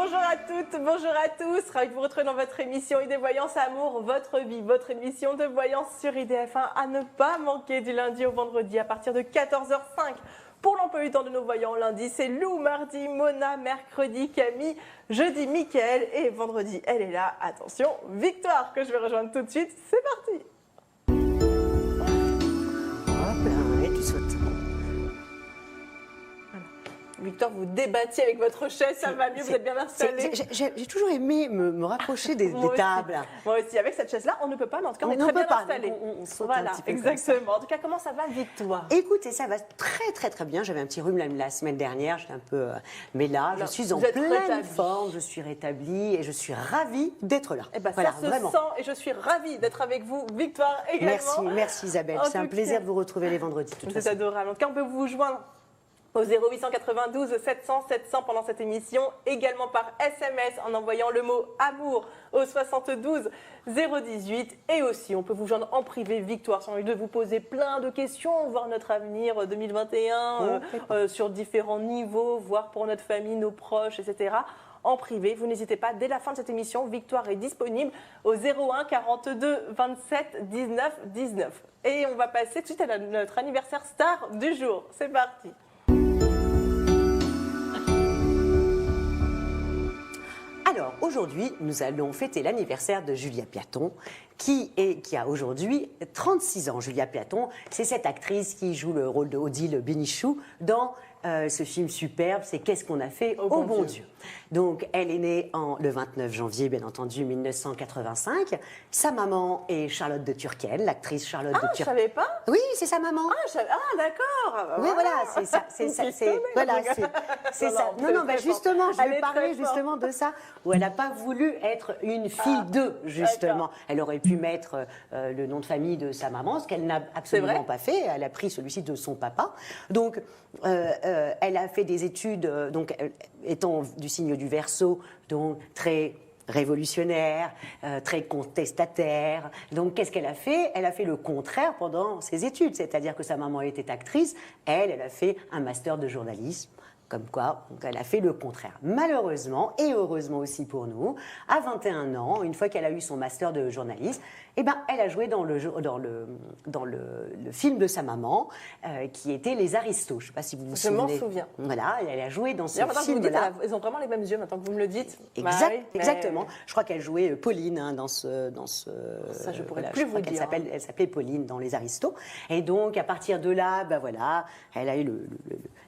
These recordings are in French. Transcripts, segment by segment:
Bonjour à toutes, bonjour à tous. Ravi de vous retrouver dans votre émission Idée Voyance Amour, votre vie, votre émission de voyance sur IDF1 à ne pas manquer du lundi au vendredi à partir de 14h05. Pour l'emploi du temps de nos voyants, lundi c'est Lou, mardi Mona, mercredi Camille, jeudi Mickaël et vendredi elle est là. Attention, Victoire que je vais rejoindre tout de suite. C'est parti. Hop là, et tu sautes. Victoire, vous débattiez avec votre chaise, ça va mieux, vous êtes bien installée. J'ai toujours aimé me rapprocher des tables. Moi aussi, avec cette chaise-là, on ne peut pas, mais en tout cas, on est très bien installés. On saute voilà, un petit peu. exactement. En tout cas, comment ça va, Victoire? Écoutez, ça va très bien. J'avais un petit rhume la semaine dernière, j'étais un peu... mais là, je suis en pleine forme, je suis rétablie et je suis ravie d'être là. Eh ben, voilà, ça se vraiment. sent et je suis ravie d'être avec vous, Victoire, également. Merci Isabelle, c'est un plaisir de vous retrouver les vendredis. C'est adorable. En tout cas, on peut vous joindre au 0892 700 700 pendant cette émission, également par SMS en envoyant le mot amour au 72 018 et aussi on peut vous joindre en privé, Victoire, sans envie de vous poser plein de questions, voir notre avenir 2021 sur différents niveaux, voir pour notre famille, nos proches, etc. En privé, vous n'hésitez pas, dès la fin de cette émission, Victoire est disponible au 01 42 27 19 19. Et on va passer tout de suite à notre anniversaire star du jour. C'est parti. Alors, aujourd'hui, nous allons fêter l'anniversaire de Julia Piaton, qui a aujourd'hui 36 ans. Julia Piaton, c'est cette actrice qui joue le rôle de Odile Bénichou dans ce film superbe, c'est Qu'est-ce qu'on a fait au bon Dieu. Donc, elle est née le 29 janvier, bien entendu, 1985. Sa maman est Charlotte de Turckheim, l'actrice Charlotte de Turckheim. Je savais pas. Oui, c'est sa maman. D'accord. Oui, voilà, c'est ça. C'est ça. Non, justement, je vais parler justement de ça, où elle n'a pas voulu être une fille d'eux, justement. Elle aurait pu mettre le nom de famille de sa maman, ce qu'elle n'a absolument pas fait. Elle a pris celui-ci de son papa. Donc, elle a fait des études, donc étant du signe du Verseau, donc très révolutionnaire, très contestataire. Donc, qu'est-ce qu'elle a fait? Elle a fait le contraire pendant ses études, c'est-à-dire que sa maman était actrice, elle a fait un master de journalisme. Comme quoi, donc elle a fait le contraire. Malheureusement, et heureusement aussi pour nous, à 21 ans, une fois qu'elle a eu son master de journalisme, eh ben, elle a joué dans le film de sa maman, qui était Les Aristos. Je ne sais pas si vous vous souvenez. Je m'en souviens. Voilà, elle a joué dans ce film-là. Ils ont vraiment les mêmes yeux, maintenant que vous me le dites. Exactement. Je crois qu'elle jouait Pauline dans ce... Ça, je pourrais plus vous dire. Elle s'appelait Pauline dans Les Aristos. Et donc, à partir de là, ben voilà, elle a eu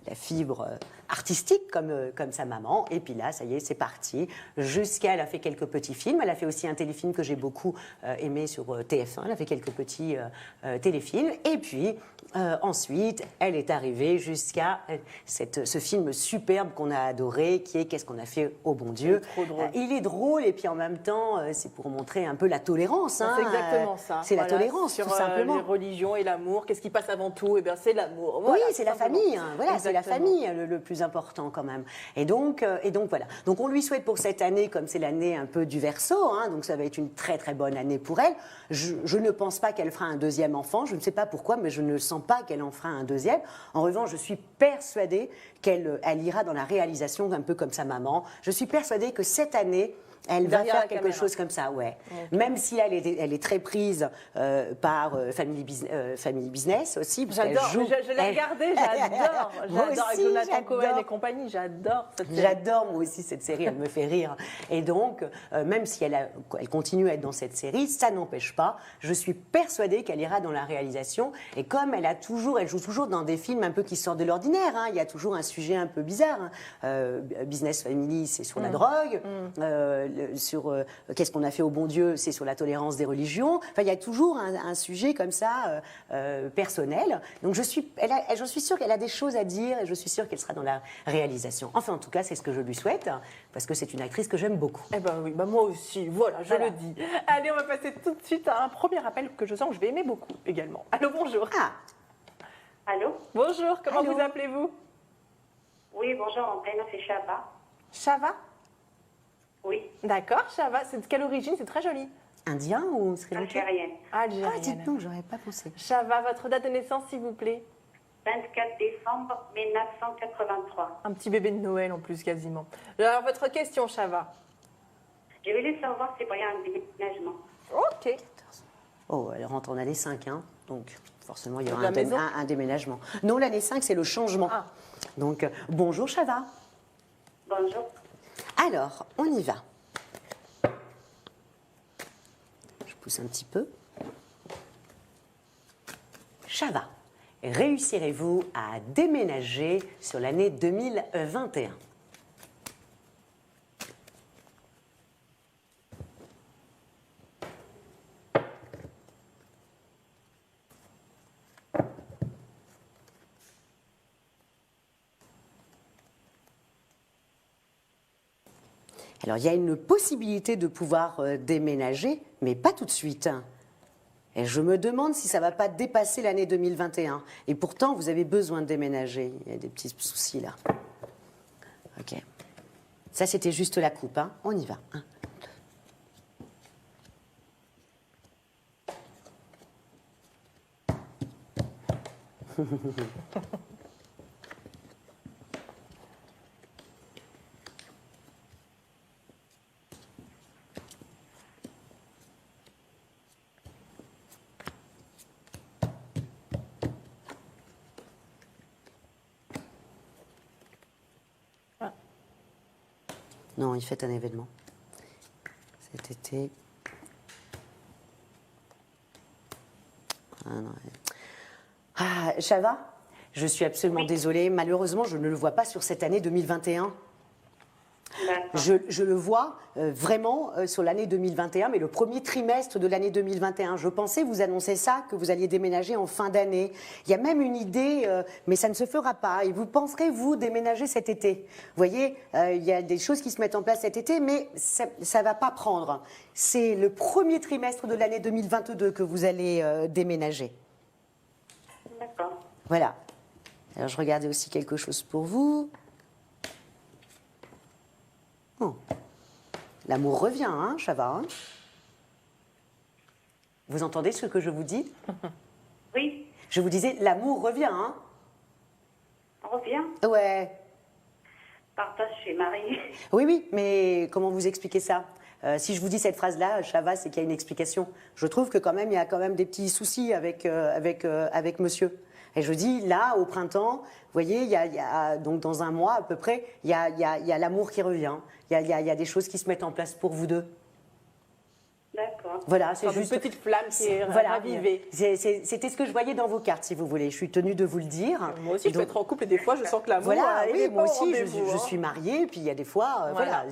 la fibre artistique comme sa maman. Et puis là, ça y est, c'est parti. Elle a fait quelques petits films. Elle a fait aussi un téléfilm que j'ai beaucoup aimé sur TF1. Elle a fait quelques petits téléfilms. Et puis, ensuite, elle est arrivée jusqu'à ce film superbe qu'on a adoré, qui est Qu'est-ce qu'on a fait au bon Dieu. Trop drôle. Il est drôle et puis en même temps, c'est pour montrer un peu la tolérance. C'est exactement ça. C'est la tolérance, sur, tout simplement. Les religions et l'amour. Qu'est-ce qui passe avant tout? Eh bien, c'est l'amour. Voilà, oui, c'est la famille. Voilà, c'est la famille le plus important quand même. Et donc voilà. Donc on lui souhaite pour cette année, comme c'est l'année un peu du Verseau, donc ça va être une très très bonne année pour elle. Je ne pense pas qu'elle fera un deuxième enfant. Je ne sais pas pourquoi, mais je ne sens pas qu'elle en fera un deuxième. En revanche, je suis persuadée qu'elle ira dans la réalisation un peu comme sa maman. Je suis persuadée que cette année, elle va faire quelque chose comme ça, ouais. Okay. Même si elle est très prise par Family Business aussi. J'adore, je l'ai regardée, j'adore. J'adore avec Jonathan Cohen et compagnie, j'adore cette série. J'adore moi aussi cette série, elle me fait rire. Et donc, même si elle continue à être dans cette série, ça n'empêche pas, je suis persuadée qu'elle ira dans la réalisation. Et comme elle joue toujours dans des films un peu qui sortent de l'ordinaire, il y a toujours un sujet un peu bizarre. Business Family, c'est sur la drogue. Sur Qu'est-ce qu'on a fait au bon Dieu, c'est sur la tolérance des religions. Enfin, il y a toujours un sujet comme ça personnel. Donc je suis sûre qu'elle a des choses à dire et je suis sûre qu'elle sera dans la réalisation. Enfin, en tout cas, c'est ce que je lui souhaite parce que c'est une actrice que j'aime beaucoup. Eh ben oui, moi aussi. Voilà, je le dis. Allez, on va passer tout de suite à un premier appel que je sens que je vais aimer beaucoup également. Allô, bonjour. Allô. Bonjour. Comment vous appelez-vous? Oui, bonjour. Mon prénom c'est Chava. Chava? Oui. D'accord, Chava. C'est de quelle origine? C'est très joli. Indien ou sri lankais? Algérienne. Ah, dites donc, j'aurais pas pensé. Chava, votre date de naissance, s'il vous plaît? 24 décembre 1983. Un petit bébé de Noël en plus quasiment. Alors votre question, Chava. Je voulais savoir si vous voyez un déménagement. Ok. Oh, elle rentre en année 5, hein, donc forcément il y aura La maison un déménagement. Non, l'année 5, c'est le changement. Ah. Donc, bonjour Chava. Bonjour. Alors, on y va. Je pousse un petit peu. Chava, réussirez-vous à déménager sur l'année 2021 ? Alors, il y a une possibilité de pouvoir déménager, mais pas tout de suite. Et je me demande si ça ne va pas dépasser l'année 2021. Et pourtant, vous avez besoin de déménager. Il y a des petits soucis là. Ok. Ça, c'était juste la coupe. Hein. On y va. 1, 2. Non, il fait un événement. Cet été. Ah, non. Chava, je suis absolument désolée. Malheureusement, je ne le vois pas sur cette année 2021. Je le vois vraiment sur l'année 2021, mais le premier trimestre de l'année 2021. Je pensais vous annoncer ça, que vous alliez déménager en fin d'année. Il y a même une idée, mais ça ne se fera pas. Et vous penserez, vous, déménager cet été. Vous voyez, il y a des choses qui se mettent en place cet été, mais ça ne va pas prendre. C'est le premier trimestre de l'année 2022 que vous allez déménager. D'accord. Voilà. Alors, je regardais aussi quelque chose pour vous. Oh. L'amour revient, hein, Chava, hein. Vous entendez ce que je vous dis? Oui. Je vous disais, l'amour revient, hein. On revient. Ouais. Partage, je suis mariée. Oui, oui, mais comment vous expliquez ça? Si je vous dis cette phrase-là, Chava, c'est qu'il y a une explication. Je trouve que quand même, il y a quand même des petits soucis avec monsieur. Et je dis, là, au printemps, vous voyez, il y a donc dans un mois à peu près, il y a l'amour qui revient. Il y a des choses qui se mettent en place pour vous deux. D'accord. Voilà, c'est Juste juste une petite flamme qui est ravivée. C'était ce que je voyais dans vos cartes, si vous voulez. Je suis tenue de vous le dire. Moi aussi, je peux être en couple et des fois, je sens que l'amour. Voilà, il oui, est moi pas au aussi, rendez-vous, je hein. suis mariée, puis il y a des fois, Voilà.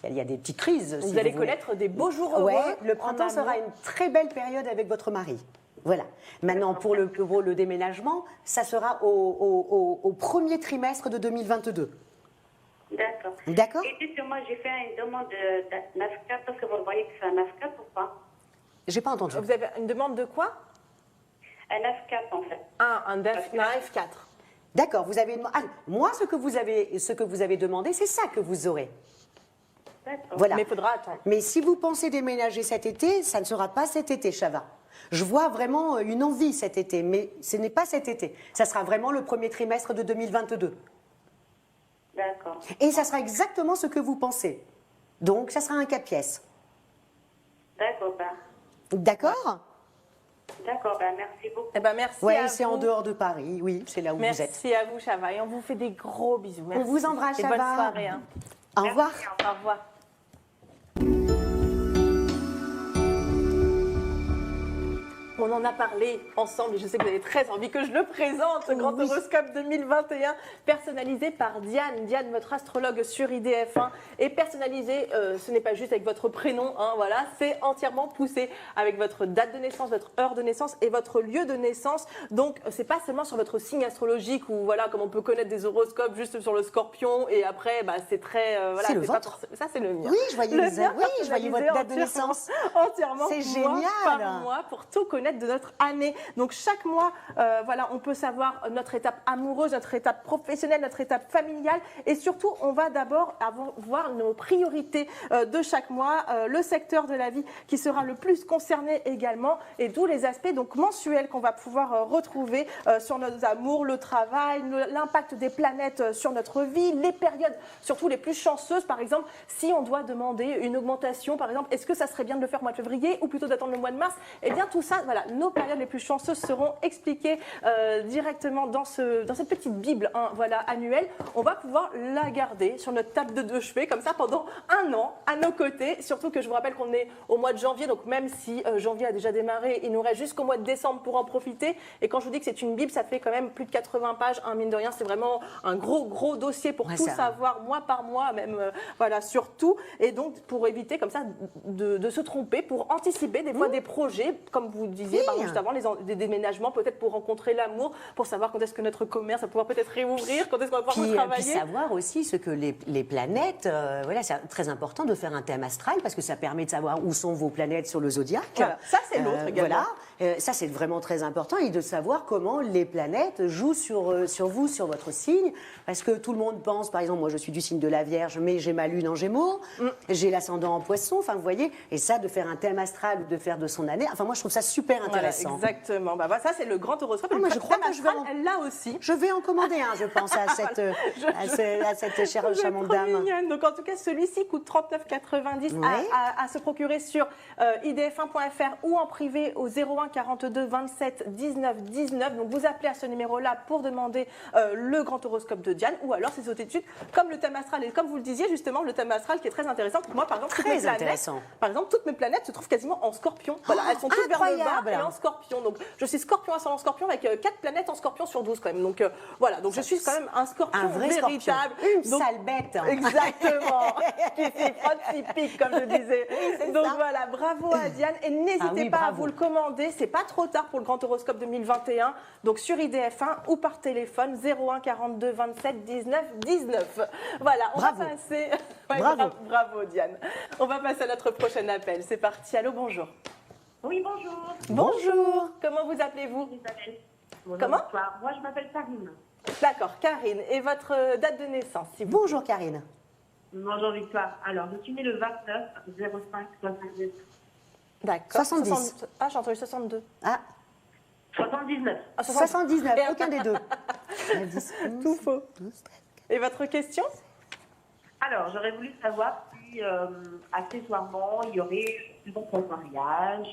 il y a des petites crises. Vous si allez voulez. connaître des beaux jours heureux. Ouais, le printemps en sera amour. une très belle période avec votre mari. Voilà. Maintenant, pour le déménagement, ça sera au premier trimestre de 2022. D'accord. D'accord. Et dites-moi, j'ai fait une demande de NAFCA, parce que vous voyez que c'est un NAFCA ou pas? J'ai pas entendu. Vous avez une demande de quoi? Un NAFCA, en fait. Un F4. D'accord. Vous avez moi ce que vous avez demandé, c'est ça que vous aurez. D'accord. Voilà. Mais il faudra attendre. Mais si vous pensez déménager cet été, ça ne sera pas cet été, Chava. Je vois vraiment une envie cet été, mais ce n'est pas cet été. Ça sera vraiment le premier trimestre de 2022. D'accord. Et ça sera exactement ce que vous pensez. Donc, ça sera un 4 pièces. D'accord, ben. D'accord? D'accord, ben merci beaucoup. Eh ben, merci Oui, à c'est vous. en dehors de Paris. Oui, c'est là où vous êtes. Merci à vous, Chava. Et on vous fait des gros bisous. Merci. On vous embrasse, Et Chava. bonne soirée. Hein. Au revoir. Au revoir. On en a parlé ensemble et je sais que vous avez très envie que je le présente, ce grand horoscope 2021 personnalisé par Diane. Diane, votre astrologue sur IDF1 est personnalisé, ce n'est pas juste avec votre prénom, hein, voilà, c'est entièrement poussé avec votre date de naissance, votre heure de naissance et votre lieu de naissance. Donc, c'est pas seulement sur votre signe astrologique ou voilà, comme on peut connaître des horoscopes juste sur le scorpion et après, bah, c'est très. Voilà, C'est le pas vôtre. Ça, c'est le mien. Oui, je voyais, Le mien je voyais votre date de personnalisé naissance. Entièrement C'est mois génial. par mois pour tout connaître. fenêtre de notre année. Donc chaque mois, voilà, on peut savoir notre étape amoureuse, notre étape professionnelle, notre étape familiale et surtout, on va d'abord voir nos priorités de chaque mois, le secteur de la vie qui sera le plus concerné également et tous les aspects donc mensuels qu'on va pouvoir retrouver sur nos amours, le travail, l'impact des planètes sur notre vie, les périodes surtout les plus chanceuses. Par exemple, si on doit demander une augmentation, par exemple, est-ce que ça serait bien de le faire au mois de février ou plutôt d'attendre le mois de mars? Eh bien tout ça, voilà, nos périodes les plus chanceuses seront expliquées directement dans cette petite bible voilà, annuelle. On va pouvoir la garder sur notre table de chevet comme ça pendant un an à nos côtés. Surtout que je vous rappelle qu'on est au mois de janvier, donc même si janvier a déjà démarré, il nous reste jusqu'au mois de décembre pour en profiter. Et quand je vous dis que c'est une bible, ça fait quand même plus de 80 pages, mine de rien, c'est vraiment un gros dossier pour tout savoir mois par mois, même voilà, sur tout. Et donc pour éviter comme ça de se tromper, pour anticiper des fois des projets, comme vous disiez par exemple, juste avant, des déménagements, peut-être pour rencontrer l'amour, pour savoir quand est-ce que notre commerce va pouvoir peut-être réouvrir, quand est-ce qu'on va pouvoir travailler. Puis savoir aussi ce que les planètes, voilà, c'est très important de faire un thème astral parce que ça permet de savoir où sont vos planètes sur le zodiaque. Voilà. Ça, c'est l'autre également. Voilà, ça c'est vraiment très important et de savoir comment les planètes jouent sur vous, sur votre signe. Parce que tout le monde pense, par exemple, moi je suis du signe de la Vierge, mais j'ai ma lune en Gémeaux, j'ai l'ascendant en Poisson, enfin vous voyez, et ça de faire un thème astral ou de faire de son année, enfin moi je trouve ça super intéressant. Voilà, exactement. Bah, ça c'est le grand horoscope. Moi je crois que je vais là aussi. Je vais en commander un, je pense, à cette chère charmante dame. Donc en tout cas, celui-ci coûte 39,90 à se procurer sur idf1.fr ou en privé au 01 42 27 19 19. Donc vous appelez à ce numéro-là pour demander le grand horoscope de Diane ou alors c'est tout de suite comme le thème astral et comme vous le disiez justement le thème astral qui est très intéressant. Pour moi par exemple, toutes mes planètes se trouvent quasiment en Scorpion. Voilà, elles sont toutes vers le bas et en Scorpion. Donc je suis Scorpion ascendant Scorpion avec 4 planètes en Scorpion sur 12 quand même. Donc voilà, donc je suis quand même un Scorpion un vrai véritable. Scorpion. Une sale bête. Exactement. Qui s'y frotte, s'y pique comme je disais. Donc voilà, bravo à Diane et n'hésitez pas à vous le commander. C'est pas trop tard pour le grand horoscope 2021. Donc sur IDF1 ou par téléphone 01 42 27 19 19. Voilà, on va passer. Bravo Diane. On va passer à notre prochain appel. C'est parti. Allô, bonjour. Oui, bonjour. Bonjour. Comment vous appelez-vous? Isabelle. Comment? Bonsoir. Moi, je m'appelle Karine. D'accord, Karine. Et votre date de naissance, s'il vous plaît? Bonjour Karine. Bonjour Victoire. Alors, je suis née le 29 05 70. D'accord. 70. Ah, j'ai entendu 62. Ah. 79. 79, aucun des deux. Tout faux. Et votre question? Alors, j'aurais voulu savoir si, accessoirement, il y aurait une bon mariage,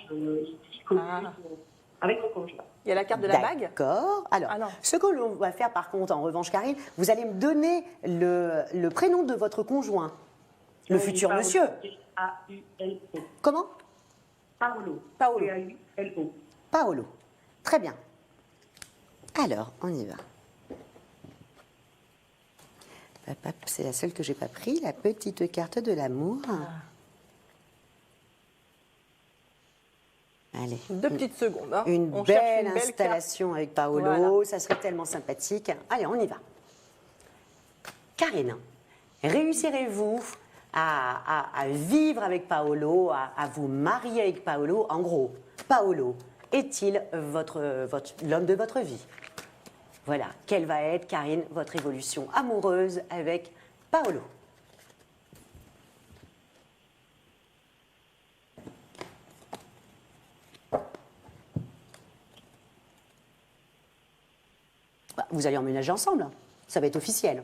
avec mon conjoint. Il y a la carte de la bague? D'accord. Alors, ce que l'on va faire par contre, en revanche, Karine, vous allez me donner le prénom de votre conjoint, le futur Paolo, monsieur. P-A-U-L-O. Comment? Paolo. Paolo. P-A-U-L-O. Paolo. Très bien. Alors, on y va. C'est la seule que j'ai pas pris, la petite carte de l'amour. Allez. 2 petites secondes. Hein. Une belle installation avec Paolo, ça serait tellement sympathique. Allez, on y va. Karine, réussirez-vous à vivre avec Paolo, à vous marier avec Paolo? En gros, Paolo est-il l'homme de votre vie? Voilà, quelle va être, Karine, votre évolution amoureuse avec Paolo? Vous allez emménager ensemble, ça va être officiel.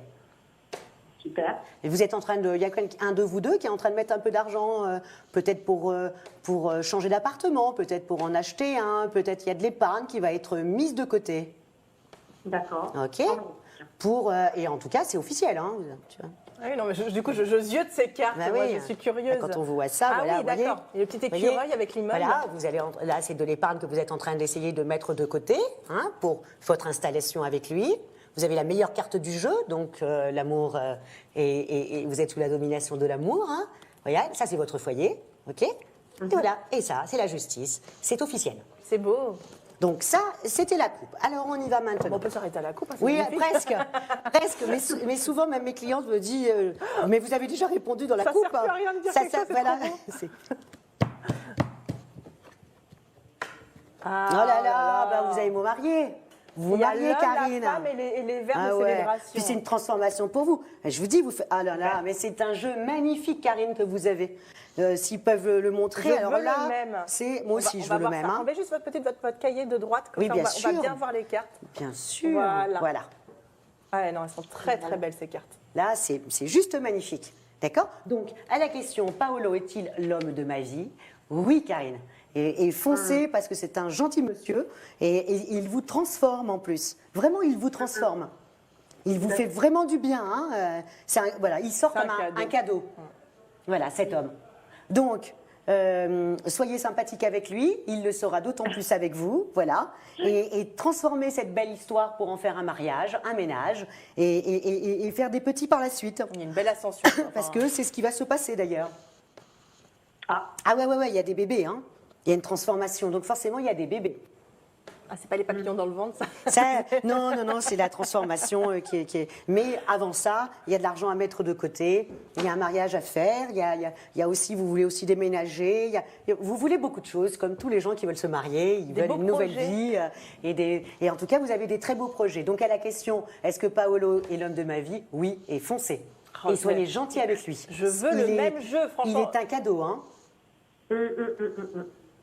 Super. Et vous êtes en train de, il y a un de vous deux qui est en train de mettre un peu d'argent, peut-être pour changer d'appartement, peut-être pour en acheter un, peut-être il y a de l'épargne qui va être mise de côté. D'accord. Ok. Et en tout cas, c'est officiel, hein. Tu vois. Ah oui, non, mais du coup, je ziote ces cartes. Bah moi, oui. je suis curieuse. Quand on vous voit ça, voilà, oui, d'accord. Il y a le petit écureuil avec l'immeuble. Voilà, là, c'est de l'épargne que vous êtes en train d'essayer de mettre de côté, hein, pour votre installation avec lui. Vous avez la meilleure carte du jeu, donc l'amour, et vous êtes sous la domination de l'amour. Hein. Voyez, ça, c'est votre foyer, ok? Et voilà, et ça, c'est la justice. C'est officiel. C'est beau. Donc ça, c'était la coupe. Alors, on y va maintenant. On peut s'arrêter à la coupe. Hein, oui, presque. Mais souvent, même mes clientes me disent mais vous avez déjà répondu dans la coupe. Ça ne sert à rien de dire ça, quelque chose, voilà. Oh là là, bah, vous allez vous marier. Vous Il y a mariez, l'homme, Karine. la femme et les verres de ouais. célébration. Puis c'est une transformation pour vous. Je vous dis, vous faites... Ah là là, mais c'est un jeu magnifique, Karine, que vous avez. S'ils peuvent le montrer, Je alors veux là, le même. c'est moi aussi, je veux le même. On va juste peut-être votre cahier de droite, comme Oui, ça bien on sûr. va bien voir les cartes. Bien sûr. Voilà. Ah ouais, non, elles sont très très belles ces cartes. Là, c'est juste magnifique. D'accord? Donc, à la question, Paolo est-il l'homme de ma vie? Oui, Karine. Et foncez parce que c'est un gentil monsieur et il vous transforme en plus. Vraiment, il vous transforme. Il vous fait vraiment du bien. Hein. Voilà, il sort comme un cadeau. Voilà, cet homme. Donc, soyez sympathique avec lui, il le sera d'autant plus avec vous, voilà, et transformer cette belle histoire pour en faire un mariage, un ménage, et faire des petits par la suite. Il y a une belle ascension. Parce que c'est ce qui va se passer d'ailleurs. Ah. Ah ouais, il y a des bébés, hein. Il y a une transformation, donc forcément il y a des bébés. Ah, c'est pas les papillons dans le ventre, ça? Non, c'est la transformation qui est... Mais avant ça, il y a de l'argent à mettre de côté, il y a un mariage à faire, il y a aussi, vous voulez aussi déménager, vous voulez beaucoup de choses, comme tous les gens qui veulent se marier, ils veulent une nouvelle vie, et en tout cas, vous avez des très beaux projets. Donc à la question, est-ce que Paolo est l'homme de ma vie? Oui, et foncez. Et soyez gentils avec lui. Je veux le même jeu, franchement. Il est un cadeau, hein.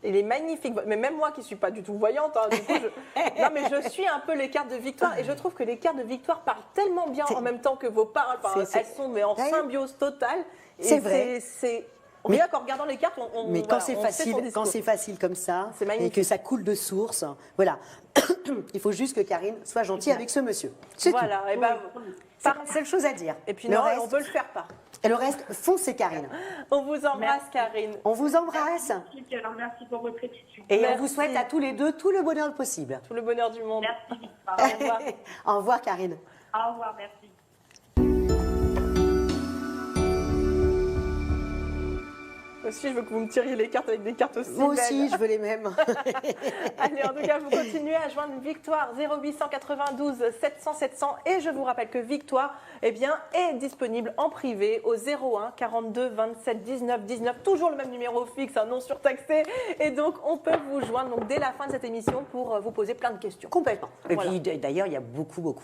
Il est magnifique, mais même moi qui ne suis pas du tout voyante, hein, du coup, non mais je suis un peu les cartes de victoire et je trouve que les cartes de victoire parlent tellement bien en même temps que vos paroles. Elles sont mais en symbiose totale. C'est vrai. Rien qu'en regardant les cartes, mais quand c'est facile comme ça et que ça coule de source, voilà. Il faut juste que Karine soit gentille avec ce monsieur. Voilà, et ben, c'est la seule chose à dire. Et puis non, reste, on peut le faire pas. Et le reste, foncez Karine. On vous embrasse, Karine. On vous embrasse. Merci pour votre étude. Et on vous souhaite à tous les deux tout le bonheur possible. Tout le bonheur du monde. Merci. Au revoir. Au revoir, Karine. Au revoir, merci. Aussi, je veux que vous me tiriez les cartes avec des cartes aussi Moi belles. aussi, je veux les mêmes. Allez, en tout cas, vous continuez à joindre Victoire 0892 700 700 et je vous rappelle que Victoire est disponible en privé au 01 42 27 19 19, toujours le même numéro fixe, un non surtaxé, et donc on peut vous joindre dès la fin de cette émission pour vous poser plein de questions. Complètement. Et voilà. puis d'ailleurs, il y a beaucoup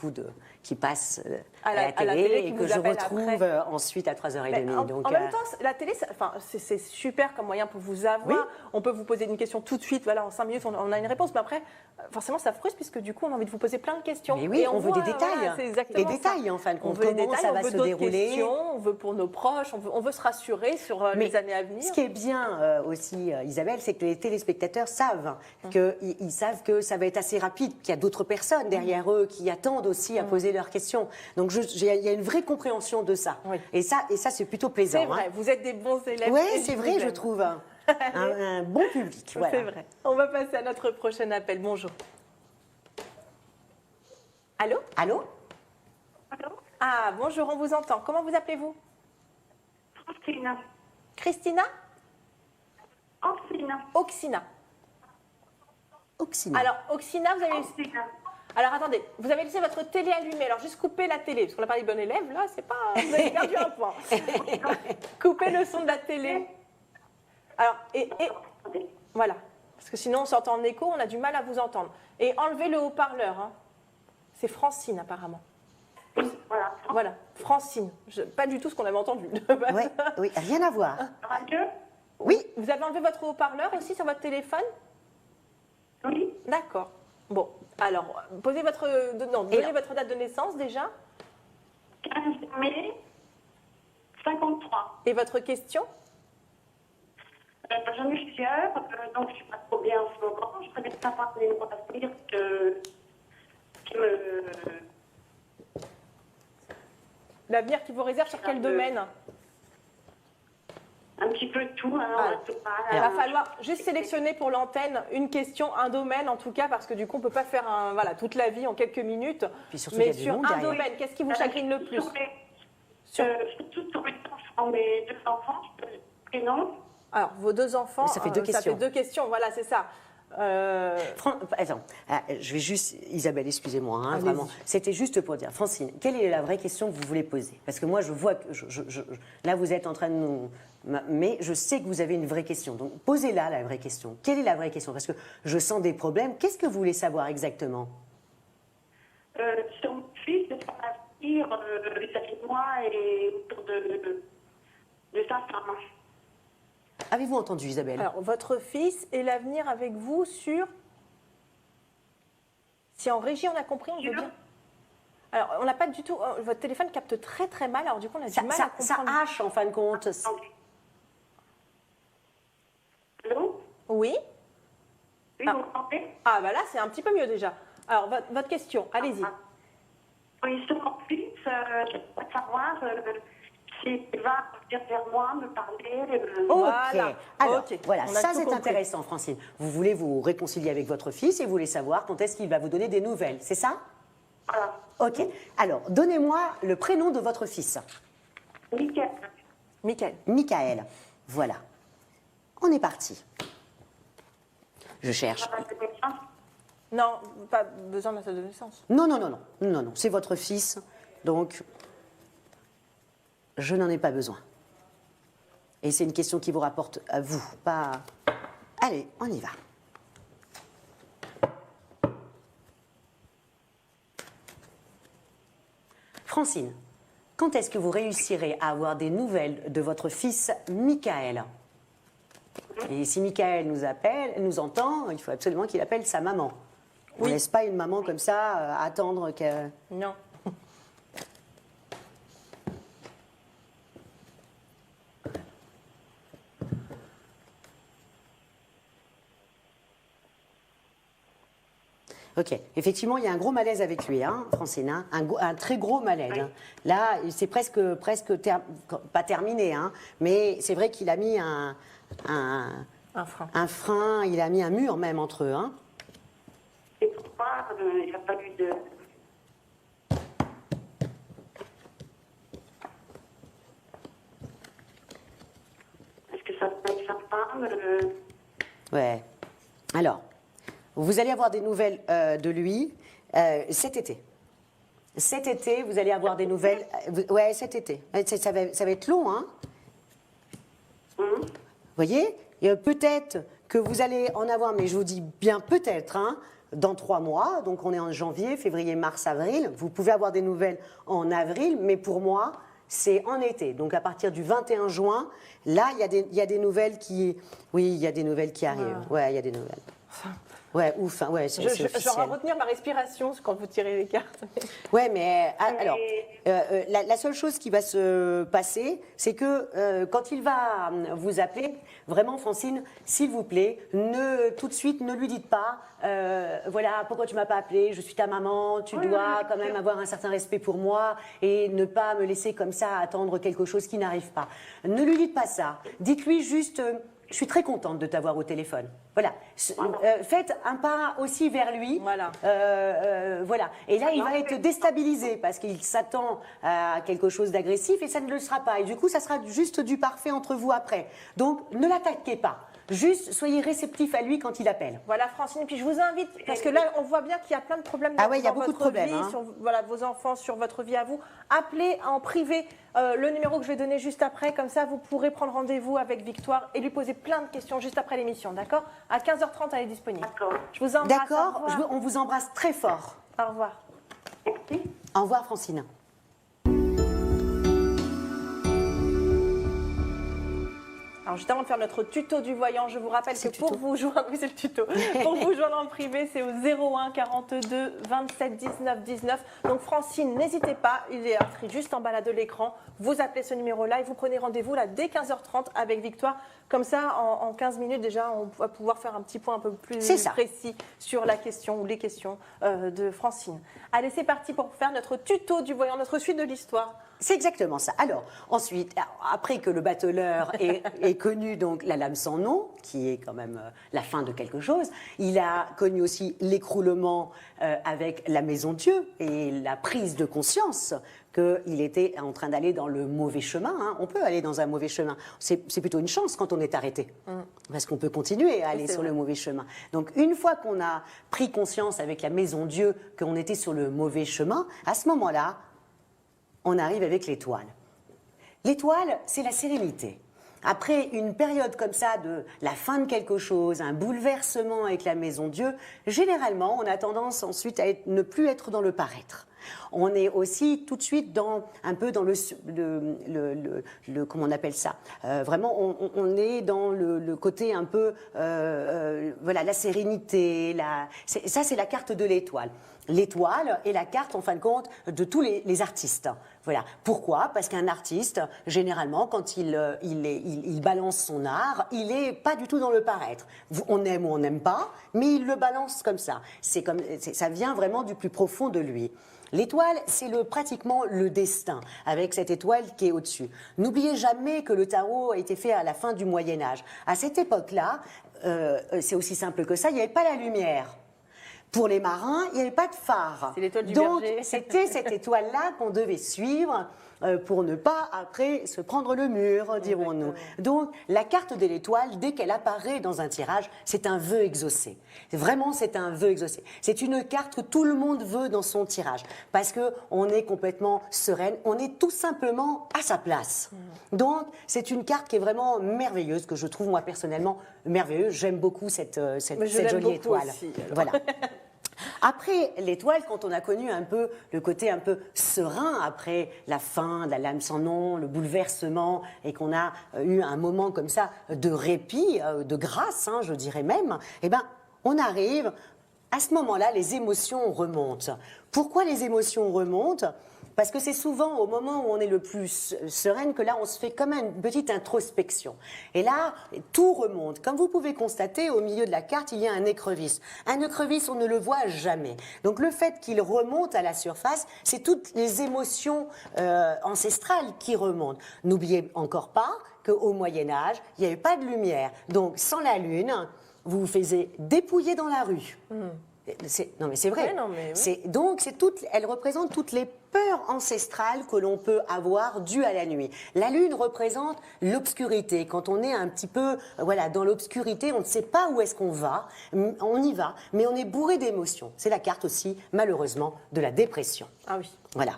qui passent à la télé télé qui et vous que je appellent retrouve ensuite à 3h30. En même temps, la télé, c'est super comme moyen pour vous avoir. Oui. On peut vous poser une question tout de suite, voilà, en 5 minutes, on a une réponse. Mais après, forcément, ça frustre puisque du coup, on a envie de vous poser plein de questions. Mais oui, et on veut des détails. Voilà, c'est exactement des détails, en fin de compte. On veut des Comment détails, ça on va veut se d'autres dérouler. questions, on veut pour nos proches, on veut se rassurer sur les années à venir. Ce qui est bien aussi, Isabelle, c'est que les téléspectateurs savent qu'ils savent que ça va être assez rapide, qu'il y a d'autres personnes derrière eux qui attendent aussi à poser leurs questions. Donc il y a une vraie compréhension de ça. Oui. Et ça c'est plutôt plaisant. C'est vrai, vous êtes des bons élèves. Oui, c'est vrai, je trouve. Un bon public. Voilà. C'est vrai. On va passer à notre prochain appel. Bonjour. Allô? Allô? Allô? Ah, bonjour, on vous entend. Comment vous appelez-vous? Oxina. Christina? Oxina. Oxina. Oxina. Alors, Oxina, vous avez... Oxina. Alors, attendez, vous avez laissé votre télé allumée. Alors, juste coupez la télé, parce qu'on a parlé bon élève, là, c'est pas... Vous avez perdu un point. Coupez le son de la télé. Alors, voilà. Parce que sinon, on s'entend en écho, on a du mal à vous entendre. Et enlevez le haut-parleur. Hein. C'est Francine, apparemment. Voilà. Voilà, Francine. Pas du tout ce qu'on avait entendu. Ouais, oui, rien à voir. Radio? Oui. Vous avez enlevé votre haut-parleur aussi sur votre téléphone? Oui. D'accord. Bon, alors, donnez votre date de naissance déjà. 15 mai 53. Et votre question? J'en ai plusieurs, donc je ne suis pas trop bien en ce moment. Je voudrais savoir les mots à venir qui me... L'avenir qui vous réserve sur quel domaine? Un petit peu de tout. Hein, Il va falloir juste sélectionner pour l'antenne une question, un domaine en tout cas, parce que du coup, on ne peut pas faire toute la vie en quelques minutes. Puis surtout, mais il y a du sur monde un derrière. domaine, qu'est-ce qui vous chagrine le plus? Surtout sur mes deux enfants, je peux prénom. Alors, vos deux enfants, ça fait deux questions. Ça fait deux questions, voilà, c'est ça. Attends, je vais juste, Isabelle, excusez-moi, hein, vraiment. C'était juste pour dire, Francine, quelle est la vraie question que vous voulez poser? Parce que moi, je vois que là, vous êtes en train de Mais je sais que vous avez une vraie question. Donc, posez-la, la vraie question. Quelle est la vraie question? Parce que je sens des problèmes. Qu'est-ce que vous voulez savoir exactement? Sur mon fils, de son avenir, vis-à-vis de moi et autour de sa femme. Avez-vous entendu, Isabelle? Alors, votre fils et l'avenir avec vous sur... Si en régie, on a compris, on veut bien. Alors, on n'a pas du tout... Votre téléphone capte très très mal, alors du coup, on a du mal à comprendre. Ça hache, en fin de compte. Allô? Oui? Oui, vous m'entendez? Ah, bah là, c'est un petit peu mieux déjà. Alors, votre question, allez-y. Oui, sur mon fils, je voudrais savoir s'il va venir vers moi, me parler. Voilà. Alors, Ok. voilà, On a ça tout c'est compris. intéressant, Francine. Vous voulez vous réconcilier avec votre fils et vous voulez savoir quand est-ce qu'il va vous donner des nouvelles, c'est ça? Voilà. Ok. Alors, donnez-moi le prénom de votre fils. Nickel. Michael. Michael. Voilà. On est parti. Je cherche. Non, pas besoin de la date de naissance. Non, non, non, non. Non, non. C'est votre fils. Donc, je n'en ai pas besoin. Et c'est une question qui vous rapporte à vous, pas... Allez, on y va. Francine, quand est-ce que vous réussirez à avoir des nouvelles de votre fils Michael? Et si Michael nous appelle, nous entend, il faut absolument qu'il appelle sa maman. On ne laisse pas une maman comme ça attendre que... Non. Ok, effectivement, il y a un gros malaise avec lui, hein, Francine, hein, un très gros malaise. Hein. Là, c'est presque pas terminé, hein, mais c'est vrai qu'il a mis un frein, il a mis un mur même entre eux. Hein. Et pourquoi il n'y a pas eu de... Est-ce que ça peut être sa femme Ouais. Alors, vous allez avoir des nouvelles de lui cet été. Cet été, vous allez avoir des nouvelles. Ouais, cet été. Ça va être long, hein. Vous voyez? Peut-être que vous allez en avoir, mais je vous dis bien peut-être, hein, dans 3 mois. Donc on est en janvier, février, mars, avril. Vous pouvez avoir des nouvelles en avril, mais pour moi, c'est en été. Donc à partir du 21 juin, là, il y a des nouvelles qui... Oui, il y a des nouvelles qui arrivent. Ouais, il y a des nouvelles. Ouais, ouf, hein, ouais, c'est officiel. Je vais retenir ma respiration quand vous tirez les cartes. Ouais, mais alors, la seule chose qui va se passer, c'est que quand il va vous appeler, vraiment, Francine, s'il vous plaît, tout de suite, ne lui dites pas, voilà, pourquoi tu m'as pas appelé, je suis ta maman, tu dois quand même avoir un certain respect pour moi et ne pas me laisser comme ça attendre quelque chose qui n'arrive pas. Ne lui dites pas ça. Dites-lui juste... je suis très contente de t'avoir au téléphone. Voilà. Faites un pas aussi vers lui. Voilà. Voilà. Et là, il va être déstabilisé parce qu'il s'attend à quelque chose d'agressif et ça ne le sera pas. Et du coup, ça sera juste du parfait entre vous après. Donc, ne l'attaquez pas. Juste, soyez réceptif à lui quand il appelle. Voilà, Francine. Puis je vous invite, parce que là, on voit bien qu'il y a plein de problèmes dans, il y a dans beaucoup de votre problèmes, vie, hein. sur voilà, vos enfants, sur votre vie à vous. Appelez en privé le numéro que je vais donner juste après. Comme ça, vous pourrez prendre rendez-vous avec Victoire et lui poser plein de questions juste après l'émission. D'accord? À 15h30, elle est disponible. D'accord. Je vous embrasse. D'accord. Au revoir. On vous embrasse très fort. Au revoir. Merci. Au revoir, Francine. Alors, juste avant de faire notre tuto du voyant, je vous rappelle que pour vous joindre, oui, c'est le tuto, pour vous joindre en privé, c'est au 01 42 27 19 19. Donc, Francine, n'hésitez pas, il est inscrit juste en bas là de l'écran. Vous appelez ce numéro-là et vous prenez rendez-vous là dès 15h30 avec Victoire. Comme ça, en 15 minutes déjà, on va pouvoir faire un petit point un peu plus précis sur la question ou les questions de Francine. Allez, c'est parti pour faire notre tuto du voyant, notre suite de l'histoire. C'est exactement ça. Alors, ensuite, après que le bateleur ait connu donc la lame sans nom, qui est quand même la fin de quelque chose, il a connu aussi l'écroulement avec la Maison Dieu et la prise de conscience qu'il était en train d'aller dans le mauvais chemin. Hein. On peut aller dans un mauvais chemin. C'est plutôt une chance quand on est arrêté, parce qu'on peut continuer à aller sur le mauvais chemin. Donc, une fois qu'on a pris conscience avec la Maison Dieu qu'on était sur le mauvais chemin, à ce moment-là, on arrive avec l'étoile. L'étoile, c'est la sérénité. après une période comme ça de la fin de quelque chose, un bouleversement avec la maison Dieu, généralement, on a tendance ensuite à ne plus être dans le paraître. On est aussi tout de suite un peu dans comment on appelle ça, vraiment, on est dans le côté un peu, voilà, la sérénité. Ça, c'est la carte de l'étoile. L'étoile est la carte, en fin de compte, de tous les artistes. Voilà. Pourquoi? Parce qu'un artiste, généralement, quand il balance son art, il n'est pas du tout dans le paraître. On aime ou on n'aime pas, mais il le balance comme ça. Ça vient vraiment du plus profond de lui. L'étoile, c'est pratiquement le destin, avec cette étoile qui est au-dessus. N'oubliez jamais que le tarot a été fait à la fin du Moyen-Âge. À cette époque-là, c'est aussi simple que ça, il n'y avait pas la lumière. Pour les marins, il n'y avait pas de phare. C'est l'étoile du Donc, berger. c'était cette étoile-là qu'on devait suivre pour ne pas, après, se prendre le mur, dirons-nous. Donc, la carte de l'étoile, dès qu'elle apparaît dans un tirage, c'est un vœu exaucé. Vraiment, c'est un vœu exaucé. C'est une carte que tout le monde veut dans son tirage, parce qu'on est complètement sereine, on est tout simplement à sa place. Donc, c'est une carte qui est vraiment merveilleuse, que je trouve, moi, personnellement, merveilleuse. J'aime beaucoup cette jolie étoile. Aussi, voilà. Après l'étoile, quand on a connu un peu le côté un peu serein après la fin de la lame sans nom, le bouleversement, et qu'on a eu un moment comme ça de répit, de grâce, hein, je dirais même, eh ben, on arrive, à ce moment-là, les émotions remontent. Pourquoi les émotions remontent ? Parce que c'est souvent au moment où on est le plus sereine que là, on se fait comme une petite introspection. Et là, tout remonte. Comme vous pouvez constater, au milieu de la carte, il y a un écrevisse. Un écrevisse, on ne le voit jamais. Donc le fait qu'il remonte à la surface, c'est toutes les émotions ancestrales qui remontent. N'oubliez encore pas qu'au Moyen-Âge, il n'y avait pas de lumière. Donc sans la lune, vous vous faisiez dépouiller dans la rue. Non mais c'est vrai. Ouais, non, mais oui. Donc elle représente toutes les peurs ancestrales que l'on peut avoir dues à la nuit. La lune représente l'obscurité. Quand on est un petit peu dans l'obscurité, on ne sait pas où est-ce qu'on va. On y va, mais on est bourré d'émotions. C'est la carte aussi, malheureusement, de la dépression. Ah oui. Voilà.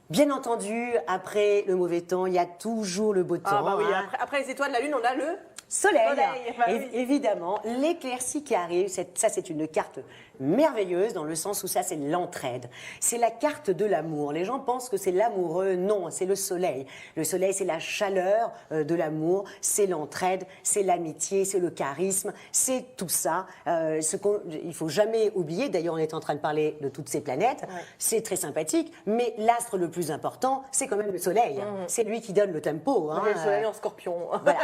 Bien entendu, après le mauvais temps, il y a toujours le beau temps. Ah bah oui, hein. après les étoiles de la lune, on a le Soleil, bah oui. Évidemment, l'éclaircie qui arrive, ça c'est une carte merveilleuse dans le sens où ça c'est l'entraide. C'est la carte de l'amour. Les gens pensent que c'est l'amoureux, non, c'est le soleil. Le soleil c'est la chaleur de l'amour, c'est l'entraide, c'est l'amitié, c'est le charisme, c'est tout ça. Il faut jamais oublier, d'ailleurs on est en train de parler de toutes ces planètes, c'est très sympathique, mais l'astre le plus important c'est quand même le soleil. C'est lui qui donne le tempo. Hein. Le soleil en scorpion. Voilà,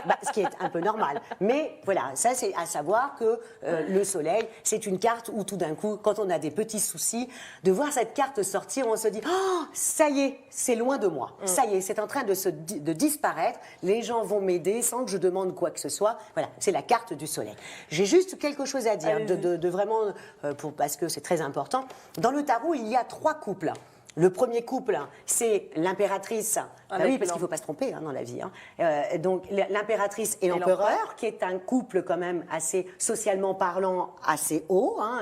bon, ce qui est un peu normal. Mais voilà, ça c'est à savoir que le soleil, c'est une carte où tout d'un coup, quand on a des petits soucis, de voir cette carte sortir, on se dit « Oh, ça y est, c'est loin de moi. Ça y est, c'est en train de disparaître. Les gens vont m'aider sans que je demande quoi que ce soit. » Voilà, c'est la carte du soleil. J'ai juste quelque chose à dire, de vraiment, parce que c'est très important. Dans le tarot, il y a 3 couples. Le premier couple, c'est l'impératrice. Oui, parce qu'il ne faut pas se tromper dans la vie. Donc, l'impératrice et l'empereur, qui est un couple quand même assez, socialement parlant, assez haut. Hein,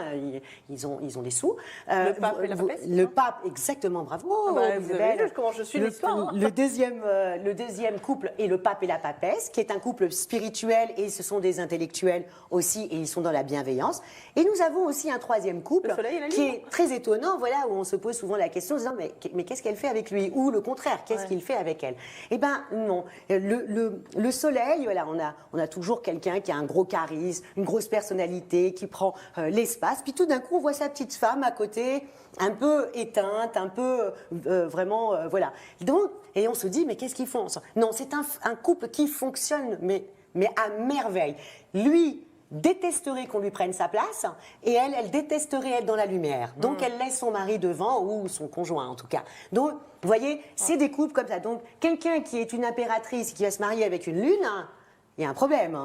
ils ont des sous. Le pape et la papesse. Le pape, exactement, bravo. Vous avez vu comment je suis l'histoire. Le deuxième couple est le pape et la papesse, qui est un couple spirituel et ce sont des intellectuels aussi et ils sont dans la bienveillance. Et nous avons aussi un troisième couple qui est très étonnant, voilà, où on se pose souvent la question en disant mais qu'est-ce qu'elle fait avec lui? Ou le contraire, qu'est-ce qu'il fait avec elle? Eh bien non, le soleil, voilà, on a toujours quelqu'un qui a un gros charisme, une grosse personnalité, qui prend l'espace, puis tout d'un coup on voit sa petite femme à côté, un peu éteinte, un peu vraiment, voilà. Donc, et on se dit mais qu'est-ce qu'ils font? Non, c'est un couple qui fonctionne mais à merveille. Lui détesterait qu'on lui prenne sa place et elle détesterait être dans la lumière. Donc elle laisse son mari devant ou son conjoint en tout cas. Donc vous voyez, c'est des couples comme ça. Donc quelqu'un qui est une impératrice qui va se marier avec une lune, il y a un problème.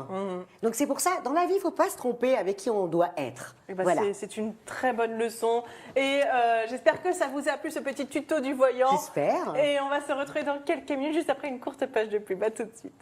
Donc c'est pour ça, dans la vie, il ne faut pas se tromper avec qui on doit être. Ben voilà. C'est une très bonne leçon. Et j'espère que ça vous a plu ce petit tuto du voyant. J'espère. Et on va se retrouver dans quelques minutes, juste après une courte page de pub. À tout de suite.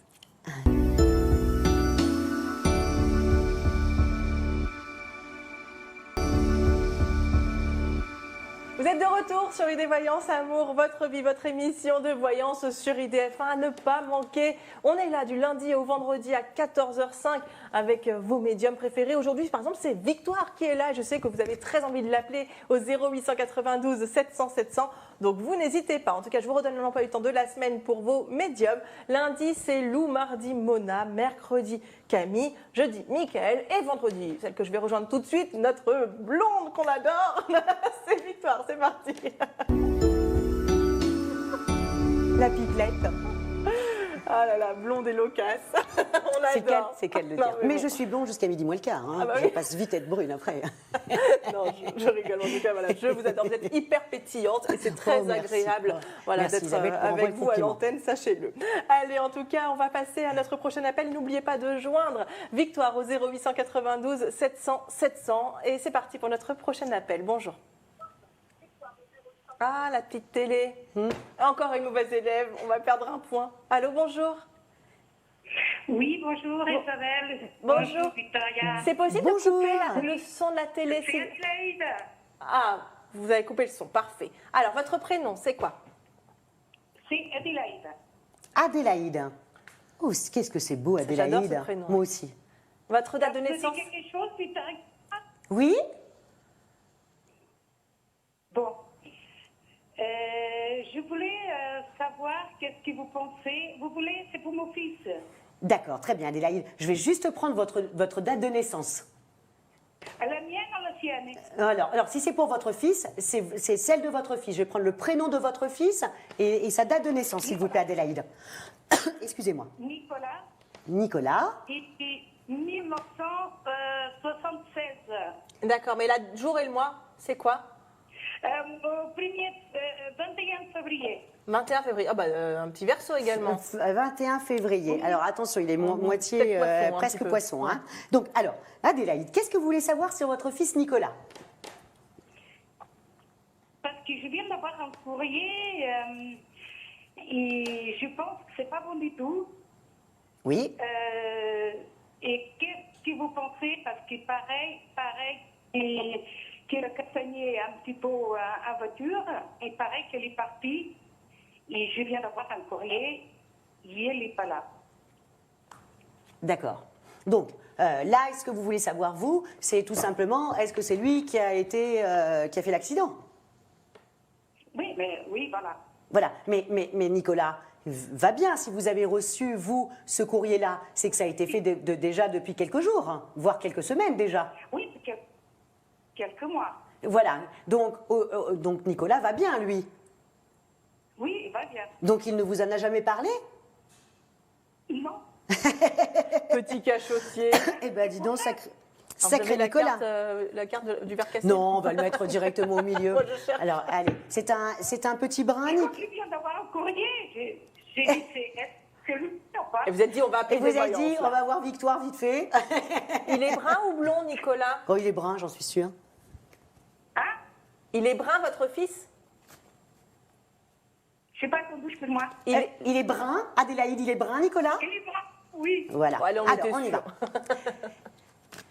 Vous êtes de retour sur ID Voyance Amour, votre vie, votre émission de voyance sur IDF1 à ne pas manquer. On est là du lundi au vendredi à 14h05 avec vos médiums préférés. Aujourd'hui, par exemple, c'est Victoire qui est là. Je sais que vous avez très envie de l'appeler au 0892 700 700. Donc vous n'hésitez pas. En tout cas, je vous redonne l'emploi du temps de la semaine pour vos médiums. Lundi, c'est Lou, mardi, Mona, mercredi, Camille, jeudi, Mickaël et vendredi, celle que je vais rejoindre tout de suite, notre blonde qu'on adore, c'est Victoire. C'est parti. La pipelette. Ah là là, blonde et loquace. On adore. C'est qu'elle le dit. Mais je suis blonde jusqu'à midi moins le quart. Hein. Ah bah oui. Je passe vite être brune après. Non, je rigole. En tout cas, voilà, je vous adore. Vous êtes hyper pétillante et c'est très agréable voilà, d'être avec vous à l'antenne, sachez-le. Allez, en tout cas, on va passer à notre prochain appel. N'oubliez pas de joindre Victoire au 0892 700 700. Et c'est parti pour notre prochain appel. Bonjour. Ah, la petite télé. Encore une mauvaise élève. On va perdre un point. Allô, bonjour. Oui, bonjour Isabelle. Bonjour. Victoria. C'est possible de couper le son de la télé C'est Adelaide. Ah, vous avez coupé le son. Parfait. Alors, votre prénom, c'est quoi? C'est Adelaide. Adélaïde. Oh, qu'est-ce que c'est beau, Adélaïde. J'adore ce prénom. Moi aussi. Votre date de Ça vous dit naissance? quelque chose, Victoria? Oui? Bon. Je voulais savoir qu'est-ce que vous pensez. Vous voulez, c'est pour mon fils. D'accord, très bien, Adélaïde. Je vais juste prendre votre date de naissance. À la mienne ou la sienne? Alors, si c'est pour votre fils, c'est celle de votre fils. Je vais prendre le prénom de votre fils et sa date de naissance, s'il vous plaît, Adélaïde. Excusez-moi. Nicolas. Nicolas. Et 1976. D'accord, mais la jour et le mois, c'est quoi? Au premier 21 février. 21 février. Ah bah, un petit verso également. 21 février. Oui. Alors, attention, il est moitié, Peut-être poisson, un presque petit peu. poisson. Hein. Donc, alors, Adélaïde, qu'est-ce que vous voulez savoir sur votre fils Nicolas? Parce que je viens d'avoir un courrier et je pense que c'est pas bon du tout. Oui. Et qu'est-ce que vous pensez? Parce que pareil, et qu'il a castagné un petit peu en voiture, et pareil qu'elle est partie, et je viens d'avoir un courrier, et elle n'est pas là. D'accord. Donc, là, est-ce que vous voulez savoir, vous, c'est tout simplement, est-ce que c'est lui qui a fait l'accident? Oui, mais oui, voilà. Voilà. Mais Nicolas va bien si vous avez reçu, vous, ce courrier-là. C'est que ça a été fait déjà depuis quelques jours, hein, voire quelques semaines déjà. Oui, quelques mois. Voilà. Donc Nicolas va bien, lui. Oui, il va bien. Donc il ne vous en a jamais parlé? Non. Petit cachotier. Eh ben, dis donc, sacré Alors, vous avez Nicolas. la carte du verre cassé. Non, on va le mettre directement au milieu. Moi, je cherche. Alors, allez, c'est un petit brin, Mais Nick. quand je viens d'avoir un courrier, j'ai dit, c'est lui ou pas? Et vous êtes dit, on va Et appeler vous des avez dit, voyances, on là. va voir Victoire vite fait. Il est brun ou blond, Nicolas? Oh, il est brun, j'en suis sûre. Hein? Il est brun, votre fils? Je sais pas qu'on bouge pour moi. Il est brun, Adélaïde, il est brun, Nicolas? Il est brun, oui. Voilà. Bon, allez, on Alors, était on y va. sûrs.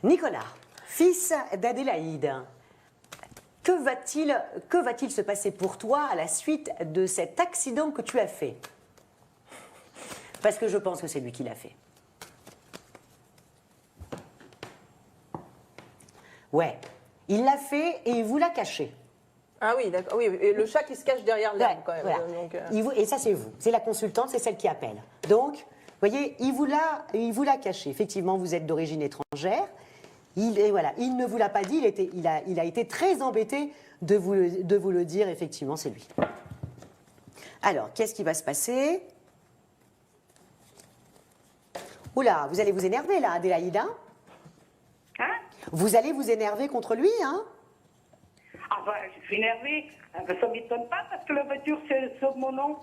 Nicolas, fils d'Adélaïde, que va-t-il se passer pour toi à la suite de cet accident que tu as fait? Parce que je pense que c'est lui qui l'a fait. Ouais, il l'a fait et il vous l'a caché. Ah oui, d'accord. Oui, et le chat qui se cache derrière l'herbe, Ouais, quand même. voilà. Donc, Et ça, c'est vous. C'est la consultante, c'est celle qui appelle. Donc, vous voyez, il vous l'a caché. Effectivement, vous êtes d'origine étrangère. Il ne vous l'a pas dit. Il a été très embêté de vous le dire. Effectivement, c'est lui. Alors, qu'est-ce qui va se passer? Oula, vous allez vous énerver là, Adélaïde. Hein? Hein? Vous allez vous énerver contre lui, hein? Ah bah, je suis énervée. Ah bah, ça ne m'étonne pas parce que la voiture, c'est sur mon nom.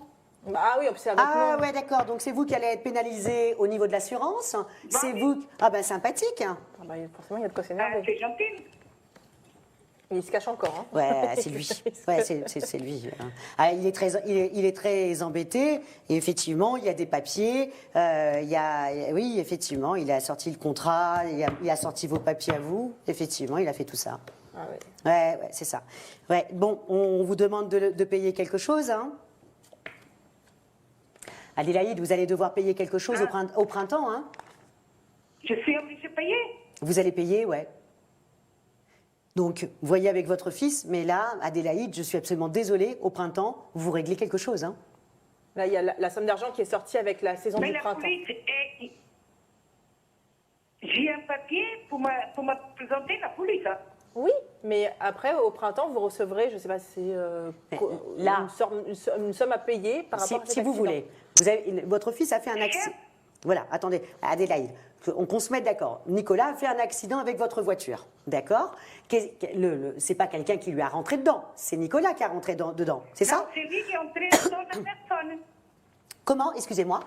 Ah oui, c'est avec Ah nous. ouais, d'accord. Donc c'est vous qui allez être pénalisé au niveau de l'assurance. C'est oui. vous. Ah ben sympathique. Ah bah, forcément, il y a de quoi Ah, s'énerver. c'est gentil. Il se cache encore. Hein. Ouais, c'est lui. Ouais, c'est lui. Ah, il est très embêté. Et effectivement, il y a des papiers. Oui, effectivement, il a sorti le contrat. Il a sorti vos papiers à vous. Effectivement, il a fait tout ça. Ah oui. Ouais, c'est ça. Ouais, bon, on vous demande de payer quelque chose, hein. Adélaïde, vous allez devoir payer quelque chose au printemps, hein. Je suis obligée de payer. Vous allez payer, ouais. Donc, voyez avec votre fils, mais là, Adélaïde, je suis absolument désolée, au printemps, vous réglez quelque chose, hein. Là, il y a la somme d'argent qui est sortie avec la saison Mais du la printemps. police j'ai un papier pour me présenter la police. Hein. Oui, mais après, au printemps, vous recevrez, je ne sais pas si là, une somme à payer par rapport à cet si vous accident. voulez. Votre fils a fait un accident. Voilà, attendez, Adélaïde, qu'on se mette d'accord. Nicolas a fait un accident avec votre voiture, d'accord? C'est pas quelqu'un qui lui a rentré dedans, c'est Nicolas qui a rentré dedans, c'est ça? Non, c'est lui qui est entré dans la personne. Comment? Excusez-moi.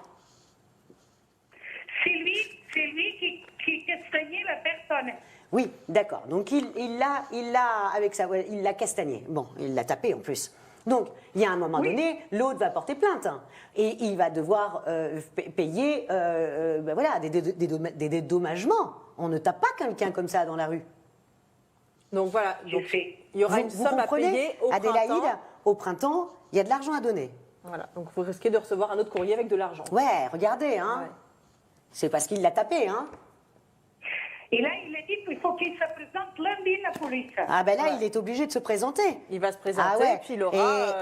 C'est lui qui castagnait la personne. Oui, d'accord. Donc il l'a castagné. Bon, il l'a tapé en plus. Donc, il y a un moment donné, l'autre va porter plainte, hein, et il va devoir payer voilà, des dédommagements. On ne tape pas quelqu'un comme ça dans la rue. Donc voilà, donc, il y aura une Vous somme à comprenez, payer au Adélaïde, printemps. au printemps, il y a de l'argent à donner. Voilà, donc vous risquez de recevoir un autre courrier avec de l'argent. Ouais, regardez, hein. Ouais. C'est parce qu'il l'a tapé, hein. Et là, il a dit qu'il faut qu'il se présente lundi à la police. Ah ben là, Ouais. il est obligé de se présenter. Il va se présenter, Ah ouais. puis il aura...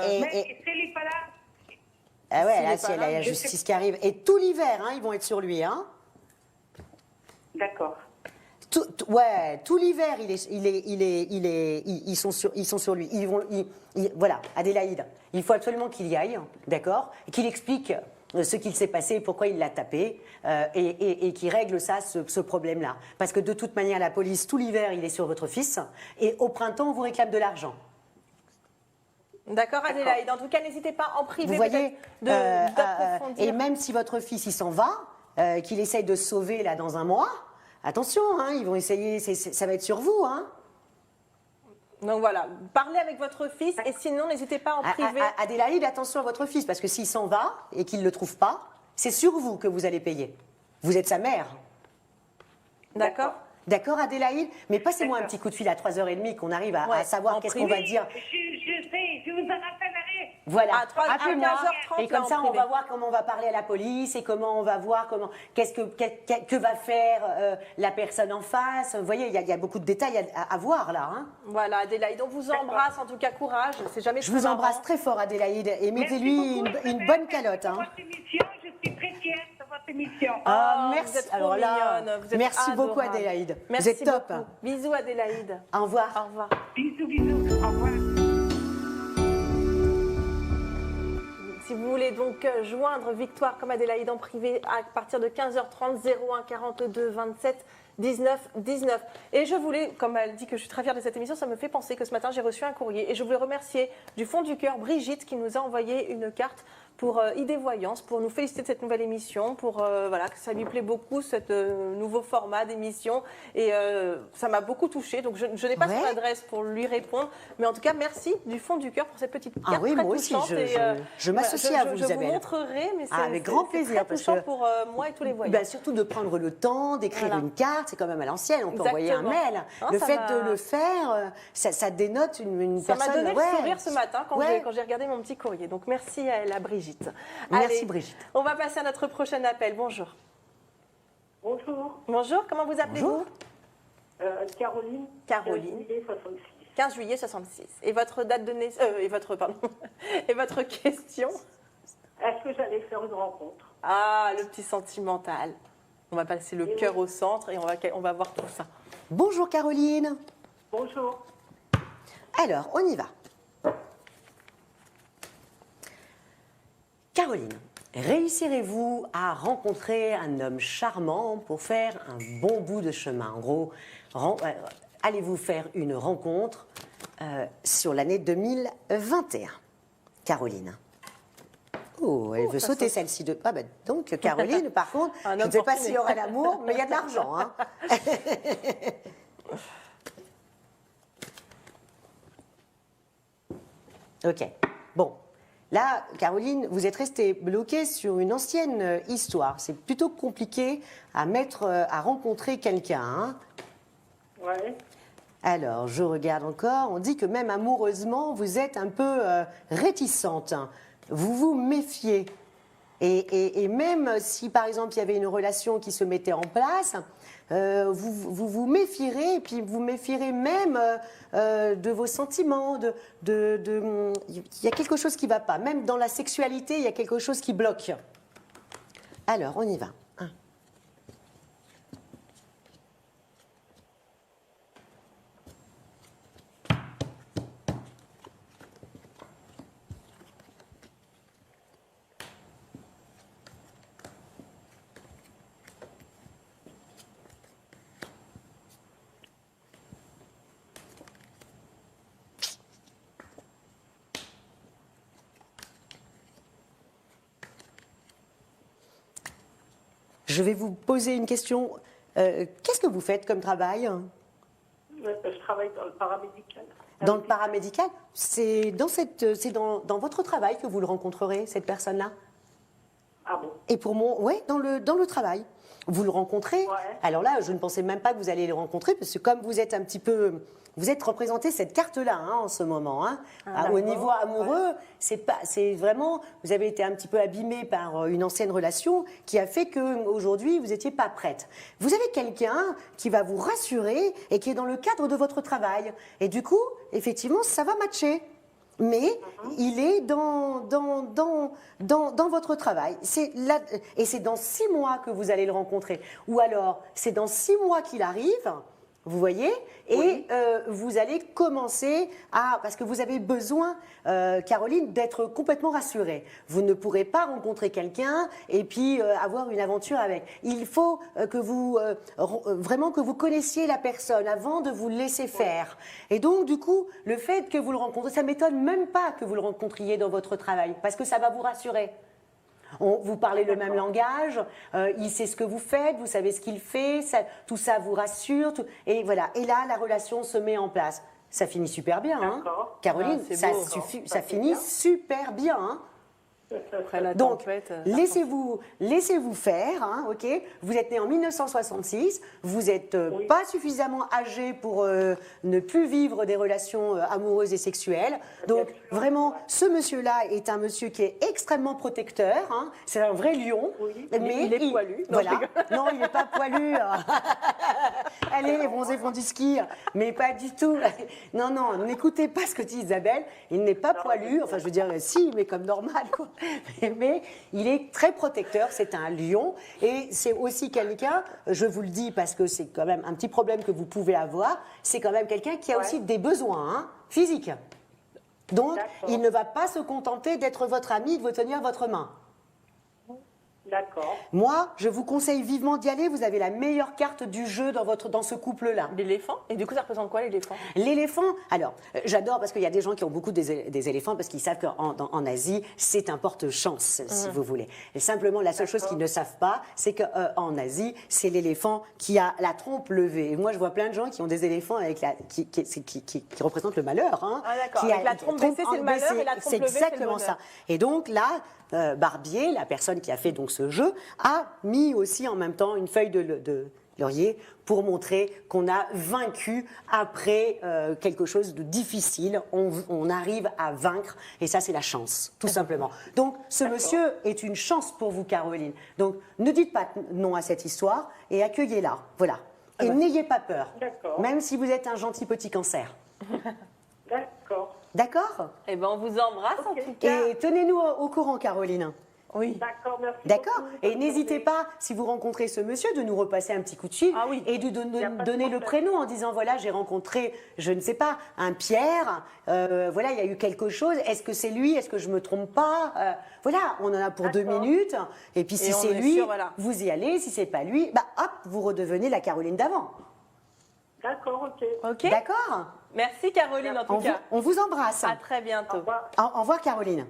Mais s'il n'est pas là, Ah ouais, S'il là, est c'est pas là, la je justice qui arrive. Et tout l'hiver, hein, ils vont être sur lui, hein. d'accord. Tout l'hiver, ils sont sur lui. Voilà, Adélaïde, il faut absolument qu'il y aille, d'accord, et qu'il explique ce qu'il s'est passé, pourquoi il l'a tapé, et qu'il règle ça, ce problème-là. Parce que de toute manière, la police, tout l'hiver, il est sur votre fils, et au printemps, on vous réclame de l'argent. D'accord, Adélaïde. En tout cas, n'hésitez pas en privé Vous voyez, d'approfondir. et même si votre fils, il s'en va, qu'il essaye de se sauver là dans un mois, attention, hein, ils vont essayer, ça va être sur vous, hein. Donc voilà, parlez avec votre fils et sinon, n'hésitez pas en privé. Adélaïde, attention à votre fils, parce que s'il s'en va et qu'il ne le trouve pas, c'est sur vous que vous allez payer. Vous êtes sa mère. D'accord. D'accord, Adélaïde? Mais passez-moi un petit coup de fil à 3h30 qu'on arrive à Ouais, savoir en qu'est-ce qu'on va dire. Je sais, je vous en rappellerai. Voilà, à appelez-moi, 15h30, et comme là, ça en on privé. va voir comment on va parler à la police et comment on va voir que va faire la personne en face. Vous voyez, il y a beaucoup de détails à voir là, hein. Voilà, Adélaïde, on vous embrasse. En tout cas, courage. C'est jamais Je très vous embrasse marrant. très fort, Adélaïde, et Merci mettez-lui beaucoup, une Isabelle. bonne calotte, hein. Merci pour votre émission, je suis très fière de votre émission. Ah, Oh, merci. vous êtes trop Alors là, mignonne, vous êtes merci beaucoup, adorable. Adélaïde. Merci Vous êtes top. beaucoup. Bisous, Adélaïde. Au revoir. Au revoir. Bisous, bisous. Au revoir. Si vous voulez donc joindre Victoire comme Adélaïde en privé à partir de 15h30, 01 42 27 19 19. Et je voulais, comme elle dit que je suis très fière de cette émission, ça me fait penser que ce matin j'ai reçu un courrier et je voulais remercier du fond du cœur Brigitte qui nous a envoyé une carte pour ID Voyance, pour nous féliciter de cette nouvelle émission, pour voilà, que ça lui plaît beaucoup, ce nouveau format d'émission. Et ça m'a beaucoup touchée. Donc je n'ai pas son adresse pour lui répondre. Mais en tout cas, merci du fond du cœur pour cette petite carte très oui, moi aussi, touchante. je m'associe à vous, Je Isabelle. vous montrerai, mais Avec grand c'est plaisir, très parce touchant que- pour moi et tous les voyants. Ben, surtout de prendre le temps d'écrire Voilà. une carte, c'est quand même à l'ancienne, on peut envoyer un Exactement. mail. Non, Le ça fait m'a- de le faire, ça dénote une Ça m'a personne... donné le sourire ce matin Ouais. quand j'ai regardé mon petit courrier. Donc merci à elle, à Brigitte. Merci, Brigitte. On va passer à notre prochain appel. Bonjour. Bonjour, Bonjour, comment vous appelez-vous? Caroline. Caroline. 66. 15 juillet 66. Et votre date de naissance... et votre question? Est-ce que j'allais faire une rencontre? Ah, le petit sentimental. On va passer le cœur au centre et on va voir tout ça. Bonjour Caroline. Bonjour. Alors, on y va. Caroline, réussirez-vous à rencontrer un homme charmant pour faire un bon bout de chemin? En gros, allez-vous faire une rencontre sur l'année 2021? Caroline. Oh, elle veut sauter celle-ci de... Ah ben, donc, Caroline, par contre, Un je ne homme sais pas fortuné. s'il y aura l'amour, mais il y a de l'argent, hein. Ok. Bon. Là, Caroline, vous êtes restée bloquée sur une ancienne histoire. C'est plutôt compliqué à rencontrer quelqu'un, hein. Ouais. Alors, je regarde encore. On dit que même amoureusement, vous êtes un peu réticente. Vous vous méfiez. Et même si, par exemple, il y avait une relation qui se mettait en place, vous méfierez, et puis vous méfierez même de vos sentiments. Il y a quelque chose qui ne va pas. Même dans la sexualité, il y a quelque chose qui bloque. Alors, on y va. Je vais vous poser une question. Qu'est-ce que vous faites comme travail? Je travaille dans le paramédical. Dans le paramédical? C'est dans votre travail que vous le rencontrerez, cette personne-là? Ah bon? Et pour moi, oui, dans le travail. Vous le rencontrez. Ouais. Alors là, je ne pensais même pas que vous alliez le rencontrer, parce que comme vous êtes un petit peu... Vous êtes représenté cette carte-là en ce moment. Au niveau amoureux, c'est vraiment... Vous avez été un petit peu abîmé par une ancienne relation qui a fait qu'aujourd'hui, vous n'étiez pas prête. Vous avez quelqu'un qui va vous rassurer et qui est dans le cadre de votre travail. Et du coup, effectivement, ça va matcher. Mais il est dans votre travail. Et c'est dans 6 mois que vous allez le rencontrer. Ou alors, c'est dans 6 mois qu'il arrive, vous voyez, et vous allez commencer à... Parce que vous avez besoin, Caroline, d'être complètement rassurée. Vous ne pourrez pas rencontrer quelqu'un et puis avoir une aventure avec. Il faut vraiment que vous connaissiez la personne avant de vous laisser faire. Et donc, du coup, le fait que vous le rencontrez, ça ne m'étonne même pas que vous le rencontriez dans votre travail, parce que ça va vous rassurer. Vous parlez le même langage, il sait ce que vous faites, vous savez ce qu'il fait, tout ça vous rassure. Et voilà. Et là, la relation se met en place. Ça finit super bien, hein, Caroline. Ça finit super bien. Hein. Après la Donc, tempête, laissez-vous faire, hein, ok. Vous êtes né en 1966, vous n'êtes pas suffisamment âgé pour ne plus vivre des relations amoureuses et sexuelles. Donc, vraiment, ce monsieur-là est un monsieur qui est extrêmement protecteur. Hein, c'est un vrai lion. Mais il est poilu. Voilà. Non, il n'est pas poilu. Allez, les bronzés font du ski. Mais pas du tout. Non, n'écoutez pas ce que dit Isabelle. Il n'est pas poilu. Enfin, je veux dire, si, mais comme normal, quoi. Mais il est très protecteur, c'est un lion, et c'est aussi quelqu'un, je vous le dis parce que c'est quand même un petit problème que vous pouvez avoir, c'est quand même quelqu'un qui a aussi des besoins physiques. Donc, il ne va pas se contenter d'être votre ami, de vous tenir votre main. D'accord. Moi, je vous conseille vivement d'y aller. Vous avez la meilleure carte du jeu dans ce couple-là. L'éléphant. Et du coup, ça représente quoi, l'éléphant? L'éléphant, alors, j'adore parce qu'il y a des gens qui ont beaucoup des éléphants parce qu'ils savent qu'en Asie, c'est un porte-chance, si vous voulez. Et simplement, la seule chose qu'ils ne savent pas, c'est qu'en Asie, c'est l'éléphant qui a la trompe levée. Et moi, je vois plein de gens qui ont des éléphants avec qui représentent le malheur. Hein, ah d'accord, avec la trompe baissée, c'est le malheur, et la trompe levée, c'est le bonheur. C'est exactement ça. Et donc là, Barbier, la personne qui a fait donc ce jeu, a mis aussi en même temps une feuille de laurier pour montrer qu'on a vaincu après quelque chose de difficile. On arrive à vaincre et ça, c'est la chance, tout simplement. Donc, ce monsieur est une chance pour vous, Caroline. Donc, ne dites pas non à cette histoire et accueillez-la. Voilà. Et n'ayez pas peur, même si vous êtes un gentil petit cancer. D'accord. D'accord? Eh bien, on vous embrasse en tout cas. Et tenez-nous au courant, Caroline. Oui. D'accord, merci. D'accord. beaucoup. Et n'hésitez pas, si vous rencontrez ce monsieur, de nous repasser un petit coup de fil et de donner le prénom en disant voilà, j'ai rencontré, je ne sais pas, un Pierre. Voilà, il y a eu quelque chose. Est-ce que c'est lui? Est-ce que je me trompe pas? Voilà, on en a pour 2 minutes. Et puis si c'est lui, vous y allez. Si c'est pas lui, bah hop, vous redevenez la Caroline d'avant. D'accord, ok. D'accord. Merci Caroline en tout cas. On vous embrasse. À très bientôt. Au revoir. Au revoir Caroline.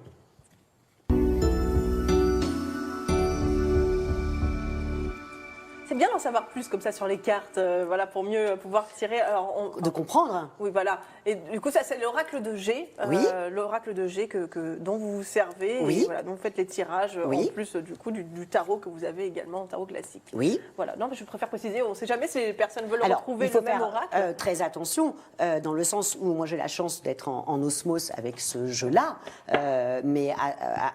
C'est bien d'en savoir plus comme ça sur les cartes, voilà, pour mieux pouvoir tirer. Alors, De comprendre. oui, voilà. Et du coup, ça, c'est l'oracle de G, l'oracle de G dont vous vous servez, Oui. et voilà, dont vous faites les tirages, Oui. en plus du coup du tarot que vous avez également, tarot classique. Oui. Voilà, non, mais je préfère préciser, on ne sait jamais si les personnes veulent Alors, retrouver il faut le même faire oracle. très attention, dans le sens où moi j'ai la chance d'être en osmose avec ce jeu-là, mais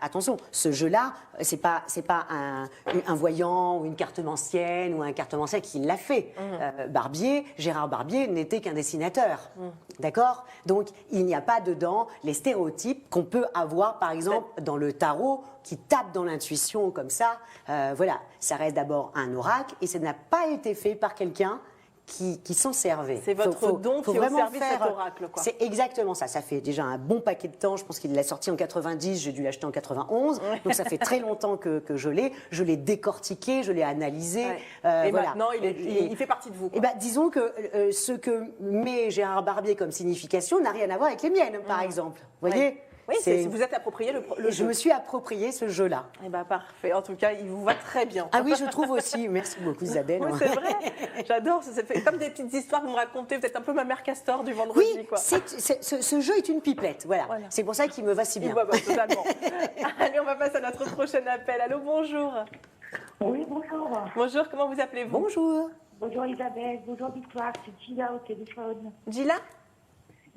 attention, ce jeu-là, c'est pas un voyant ou une cartomancienne ou un cartomancien qui l'a fait. Gérard Barbier n'était qu'un dessinateur, d'accord? Donc il n'y a pas dedans les stéréotypes qu'on peut avoir, par exemple, dans le tarot, qui tape dans l'intuition comme ça. Voilà, ça reste d'abord un oracle et ça n'a pas été fait par quelqu'un qui s'en servait. C'est votre don qui est au service de cet oracle, quoi. C'est exactement ça. Ça fait déjà un bon paquet de temps. Je pense qu'il l'a sorti en 90, j'ai dû l'acheter en 91. Donc ça fait très longtemps que je l'ai. Je l'ai décortiqué, je l'ai analysé. Et voilà. maintenant, il fait partie de vous, quoi. Eh ben, disons que ce que met Gérard Barbier comme signification n'a rien à voir avec les miennes, par exemple. Vous voyez? Oui, vous êtes approprié le Je jeu. me suis approprié ce jeu-là. Eh ben, parfait. En tout cas, il vous va très bien. Ah oui, je trouve aussi. Merci beaucoup, Isabelle. Oui, c'est vrai. J'adore. Ça fait comme des petites histoires que vous me racontez. Vous êtes un peu ma mère Castor du vendredi, Oui, quoi. ce jeu est une pipelette. Voilà. C'est pour ça qu'il me va si bien. Totalement. Allez, on va passer à notre prochain appel. Allô, bonjour. Oui, bonjour. Bonjour, comment vous appelez-vous? Bonjour. Bonjour Isabelle, bonjour Victoire, c'est Gila au téléphone. Gila?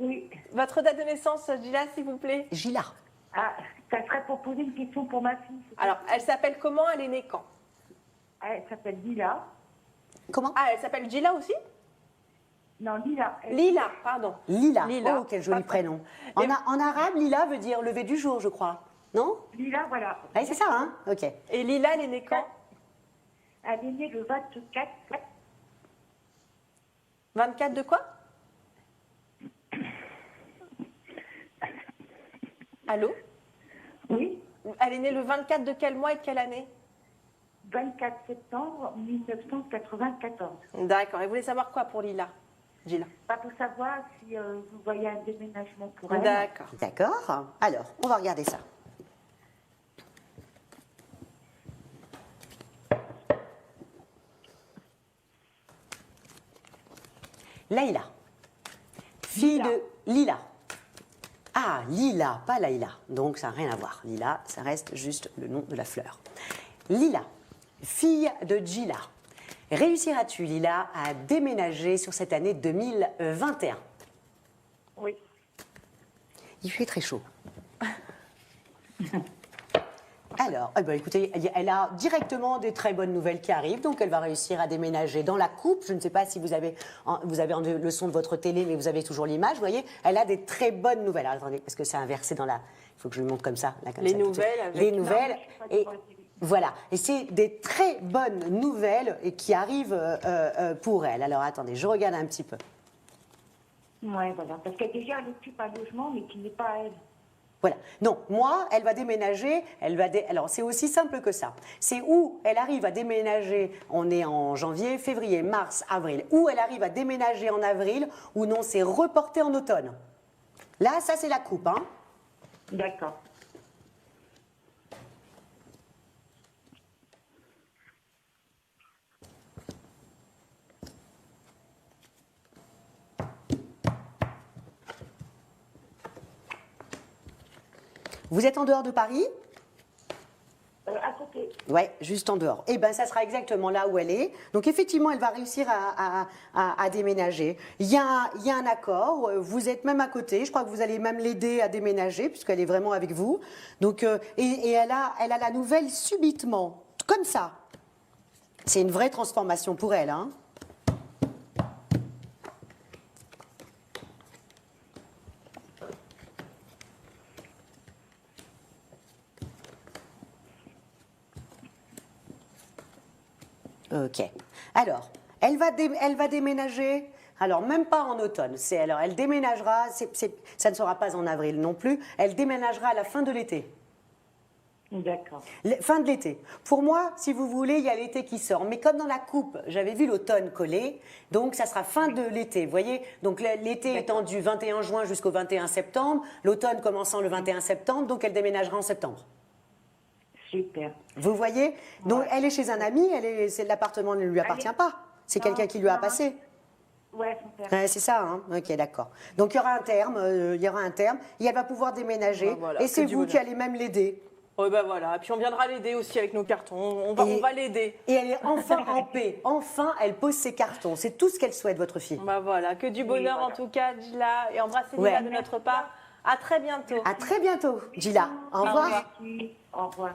Oui. Votre date de naissance, Gila, s'il vous plaît? Gila. Ah, ça serait pour poser une question pour ma fille. Alors, elle s'appelle comment? Elle est née quand? Elle s'appelle Lila. Comment? Ah, elle s'appelle Gila aussi? Non, Lila. Lila, pardon. Lila. Lila. Oh, quel joli prénom. En arabe, Lila veut dire lever du jour, je crois. Non? Lila, voilà. Oui, c'est ça, hein? Ok. Et Lila, elle est née quand? Elle est née le 24. 24 de quoi? Allô? Oui, Elle est née le 24 de quel mois et de quelle année? 24 septembre 1994. D'accord. Et vous voulez savoir quoi pour Lila? Gila. Pas pour savoir si vous voyez un déménagement pour elle. D'accord. D'accord. Alors, on va regarder ça. Laïla. Fille de Lila. Ah, Lila, pas Laïla. Donc ça n'a rien à voir. Lila, ça reste juste le nom de la fleur. Lila, fille de Gila. Réussiras-tu, Lila, à déménager sur cette année 2021? Oui. Il fait très chaud. Alors, eh ben, écoutez, elle a directement des très bonnes nouvelles qui arrivent, donc elle va réussir à déménager dans la coupe. Je ne sais pas si vous avez le son de votre télé, mais vous avez toujours l'image, vous voyez. Elle a des très bonnes nouvelles. Alors, attendez, parce que c'est inversé dans la... Il faut que je lui montre comme ça. Là, comme Les ça, tout de suite. nouvelles avec- Les nouvelles. Non, je suis pas Et devant la télé. voilà. Et c'est des très bonnes nouvelles qui arrivent pour elle. Alors, attendez, je regarde un petit peu. Oui, voilà. Parce que déjà, elle occupe un logement, mais qui n'est pas à elle. Voilà. Non, moi, elle va déménager. Alors, c'est aussi simple que ça. C'est où elle arrive à déménager. On est en janvier, février, mars, avril. Où elle arrive à déménager en avril, ou non, c'est reporté en automne. Là, ça, c'est la coupe, hein. D'accord. Vous êtes en dehors de Paris? À côté. Ouais, juste en dehors. Eh bien, ça sera exactement là où elle est. Donc, effectivement, elle va réussir à déménager. Il y a un accord. Vous êtes même à côté. Je crois que vous allez même l'aider à déménager, puisqu'elle est vraiment avec vous. Donc, et elle a la nouvelle subitement, comme ça. C'est une vraie transformation pour elle, hein. Ok. Alors, elle va déménager. Alors, même pas en automne. Alors, elle déménagera. Ça ne sera pas en avril non plus. Elle déménagera à la fin de l'été. D'accord. Fin de l'été. Pour moi, si vous voulez, il y a l'été qui sort. Mais comme dans la coupe, j'avais vu l'automne coller, donc ça sera fin de l'été. Vous voyez? Donc l'été étant du 21 juin jusqu'au 21 septembre, l'automne commençant le 21 septembre, donc elle déménagera en septembre. Super. Vous voyez? Donc, elle est chez un ami, l'appartement ne lui appartient pas. C'est quelqu'un qui lui a passé. Ouais, son père. Ouais, c'est ça, hein? Ok, d'accord. Donc, il y aura un terme, et elle va pouvoir déménager. Ben voilà, et c'est que du vous qui bonheur. allez même l'aider. Oh ben voilà, et puis on viendra l'aider aussi avec nos cartons. On va l'aider. Et elle est enfin en paix. Enfin, elle pose ses cartons. C'est tout ce qu'elle souhaite, votre fille. Ben voilà, que du bonheur voilà. en tout cas, Gila, et embrassez Ouais. Lila de notre part. À très bientôt. À très bientôt, Gila. Au revoir. Merci. Au revoir.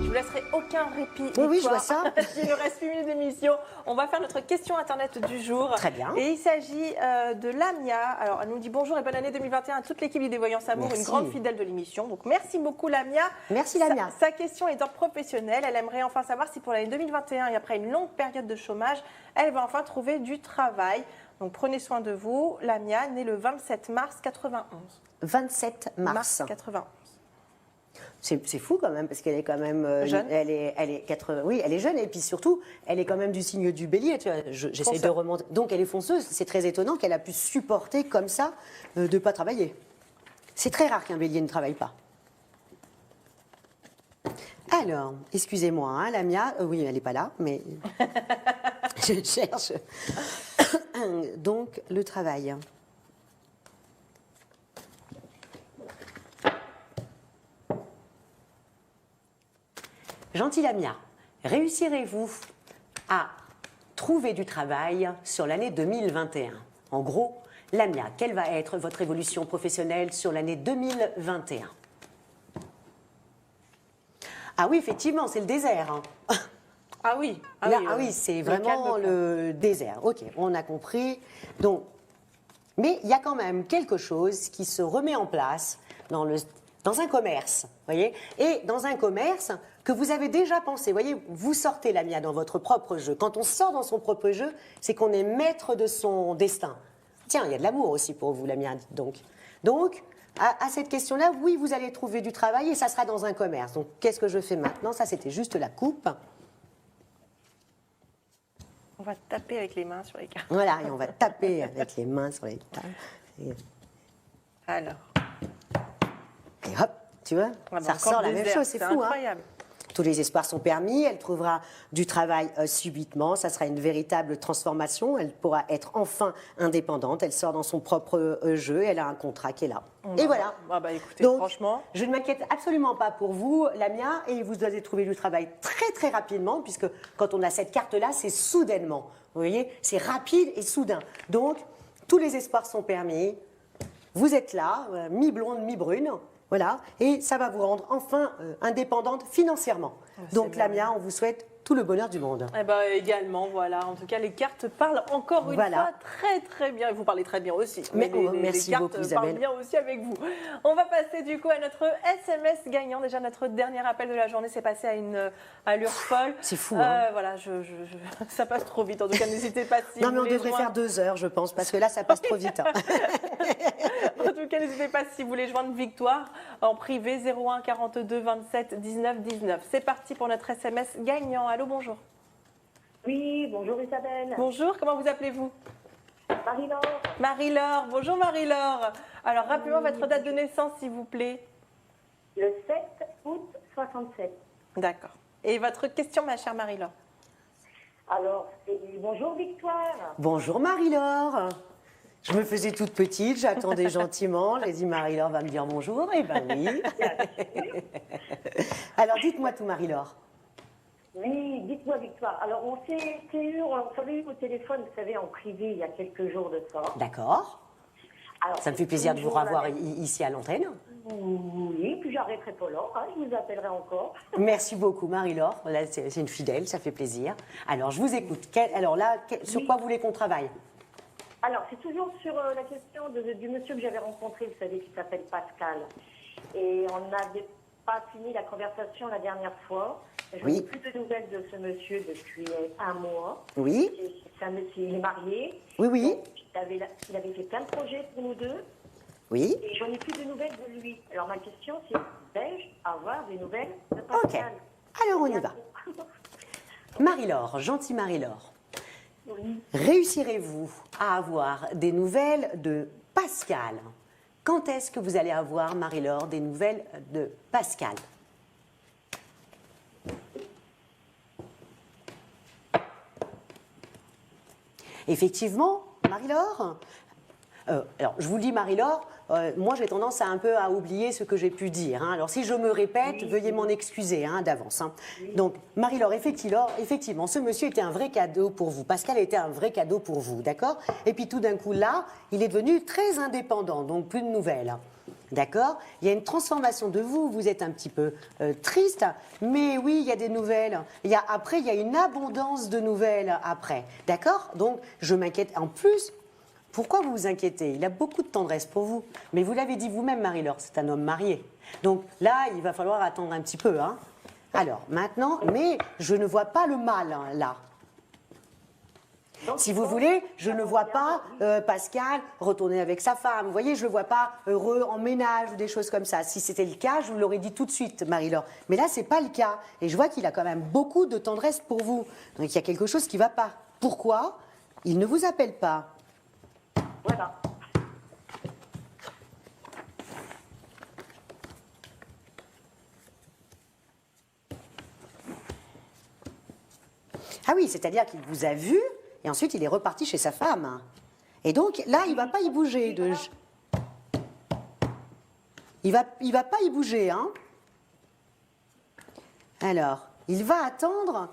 Je vous laisserai aucun répit. Oui, je Victoire. vois ça. Il nous reste 8 minutes d'émission. On va faire notre question internet du jour. Très bien. Et il s'agit de Lamia. Alors, elle nous dit bonjour et bonne année 2021 à toute l'équipe des Voyants Amour, Merci. une grande fidèle de l'émission. Donc, merci beaucoup, Lamia. Merci, Lamia. Sa question est d'ordre professionnel. Elle aimerait enfin savoir si pour l'année 2021 et après une longue période de chômage, elle va enfin trouver du travail. Donc, prenez soin de vous. Lamia, née le 27 mars 91. 27 mars. 91. C'est fou quand même, parce qu'elle est quand même Jeune. Oui, elle est jeune, et puis surtout, elle est quand même du signe du bélier. Tu vois, j'essaie Fonceur. de remonter. Donc elle est fonceuse. C'est très étonnant qu'elle a pu supporter comme ça de ne pas travailler. C'est très rare qu'un bélier ne travaille pas. Alors, excusez-moi, hein, Lamia. Oui, elle n'est pas là, mais je cherche. Donc, le travail. Gentille Lamia, réussirez-vous à trouver du travail sur l'année 2021? En gros, Lamia, quelle va être votre évolution professionnelle sur l'année 2021? Ah oui, effectivement, c'est le désert. Hein. Ah oui. Là, c'est vraiment calme. le désert. Ok, on a compris. Donc, mais il y a quand même quelque chose qui se remet en place dans un commerce, voyez, et dans un commerce que vous avez déjà pensé. Voyez, vous sortez, Lamia, dans votre propre jeu. Quand on sort dans son propre jeu, c'est qu'on est maître de son destin. Tiens, il y a de l'amour aussi pour vous, Lamia, dites donc. Donc, à cette question-là, oui, vous allez trouver du travail et ça sera dans un commerce. Donc, qu'est-ce que je fais maintenant? Ça, c'était juste la coupe. On va taper avec les mains sur les cartes. Voilà, et on va taper avec les mains sur les tables. Et Alors, hop, tu vois, ah ben, ça encore ressort le la même désert, chose, c'est fou. Hein. incroyable. Tous les espoirs sont permis, elle trouvera du travail subitement, ça sera une véritable transformation, elle pourra être enfin indépendante, elle sort dans son propre jeu, elle a un contrat qui est là. Et voilà. Ah bah écoutez, Donc, franchement. je ne m'inquiète absolument pas pour vous, Lamia, et vous allez trouver du travail très très rapidement, puisque quand on a cette carte-là, c'est soudainement. Vous voyez, c'est rapide et soudain. Donc, tous les espoirs sont permis, vous êtes là, mi-blonde, mi-brune. Voilà, et ça va vous rendre enfin indépendante financièrement. Donc, Lamia, on vous souhaite tout le bonheur du monde. Eh ben, également, voilà. En tout cas, les cartes parlent encore une Voilà. fois très très bien. Et vous parlez très bien aussi. Mais les merci cartes beaucoup, parlent Isabelle. bien aussi avec vous. On va passer du coup à notre SMS gagnant. Déjà, notre dernier appel de la journée s'est passé à une allure folle. C'est fou, hein. Voilà, ça passe trop vite. En tout cas, n'hésitez pas si Non, vous mais on voulez devrait joindre- faire 2 heures, je pense, parce que là, ça passe trop vite. Hein. En tout cas, n'hésitez pas si vous voulez joindre Victoire en privé 01 42 27 19 19. C'est parti pour notre SMS gagnant. Allô, bonjour. Oui, bonjour Isabelle. Bonjour, comment vous appelez-vous? Marie-Laure, Marie-Laure. Bonjour Marie-Laure. Alors, rappelez-moi votre date de naissance, s'il vous plaît. le 7 août 67. D'accord. Et votre question, ma chère Marie-Laure? Alors, bonjour Victoire. Bonjour Marie-Laure. Je me faisais toute petite, j'attendais gentiment. J'ai dit Marie-Laure va me dire bonjour. Eh ben oui. Alors dites-moi tout, Marie-Laure. Oui, dites-moi Victoire. Alors, on s'avait eu au téléphone, vous savez, en privé, il y a quelques jours de ça. D'accord. Alors, Ça me fait plaisir de vous toujours la revoir même- ici à l'antenne. Oui, puis j'arrêterai pas là, hein, je vous appellerai encore. Merci beaucoup, Marie-Laure. Là, c'est une fidèle, ça fait plaisir. Alors, je vous écoute. Alors là, sur quoi vous voulez qu'on travaille? Alors, c'est toujours sur la question du monsieur que j'avais rencontré, vous savez, qui s'appelle Pascal. Et on n'avait pas fini la conversation la dernière fois. Je Oui. n'ai plus de nouvelles de ce monsieur depuis un mois. Oui, C'est un monsieur, il est marié. oui, oui, Donc, il avait fait plein de projets pour nous deux. oui. Et j'en ai plus de nouvelles de lui. Alors, ma question, c'est vais-je avoir des nouvelles de Ok. Pascal? Alors, on y va. Marie-Laure, gentille Marie-Laure, Oui. réussirez-vous à avoir des nouvelles de Pascal? quand est-ce que vous allez avoir, Marie-Laure, des nouvelles de Pascal? Effectivement, Marie-Laure, alors je vous le dis Marie-Laure, moi j'ai tendance à un peu à oublier ce que j'ai pu dire. Hein. Alors si je me répète, veuillez m'en excuser hein, d'avance. Hein. Donc Marie-Laure, effectivement, ce monsieur était un vrai cadeau pour vous. Pascal était un vrai cadeau pour vous, d'accord? Et puis tout d'un coup là, il est devenu très indépendant, donc plus de nouvelles. D'accord? Il y a une transformation de vous, vous êtes un petit peu triste, mais oui, il y a des nouvelles. Après, il y a une abondance de nouvelles après. D'accord? Donc, je m'inquiète. En plus, pourquoi vous vous inquiétez? Il a beaucoup de tendresse pour vous. Mais vous l'avez dit vous-même, Marie-Laure, c'est un homme marié. Donc là, il va falloir attendre un petit peu. Hein. Alors, maintenant, mais je ne vois pas le mal, hein, là. Si vous voulez, je ne vois pas Pascal retourner avec sa femme. Vous voyez, je ne le vois pas heureux en ménage ou des choses comme ça. Si c'était le cas, je vous l'aurais dit tout de suite, Marie-Laure. Mais là, ce n'est pas le cas. Et je vois qu'il a quand même beaucoup de tendresse pour vous. Donc il y a quelque chose qui ne va pas. Pourquoi? Il ne vous appelle pas. Voilà. Ah oui, c'est-à-dire qu'il vous a vu et ensuite il est reparti chez sa femme. Et donc là, il ne va pas y bouger. Il va pas y bouger, hein. Alors, il va attendre.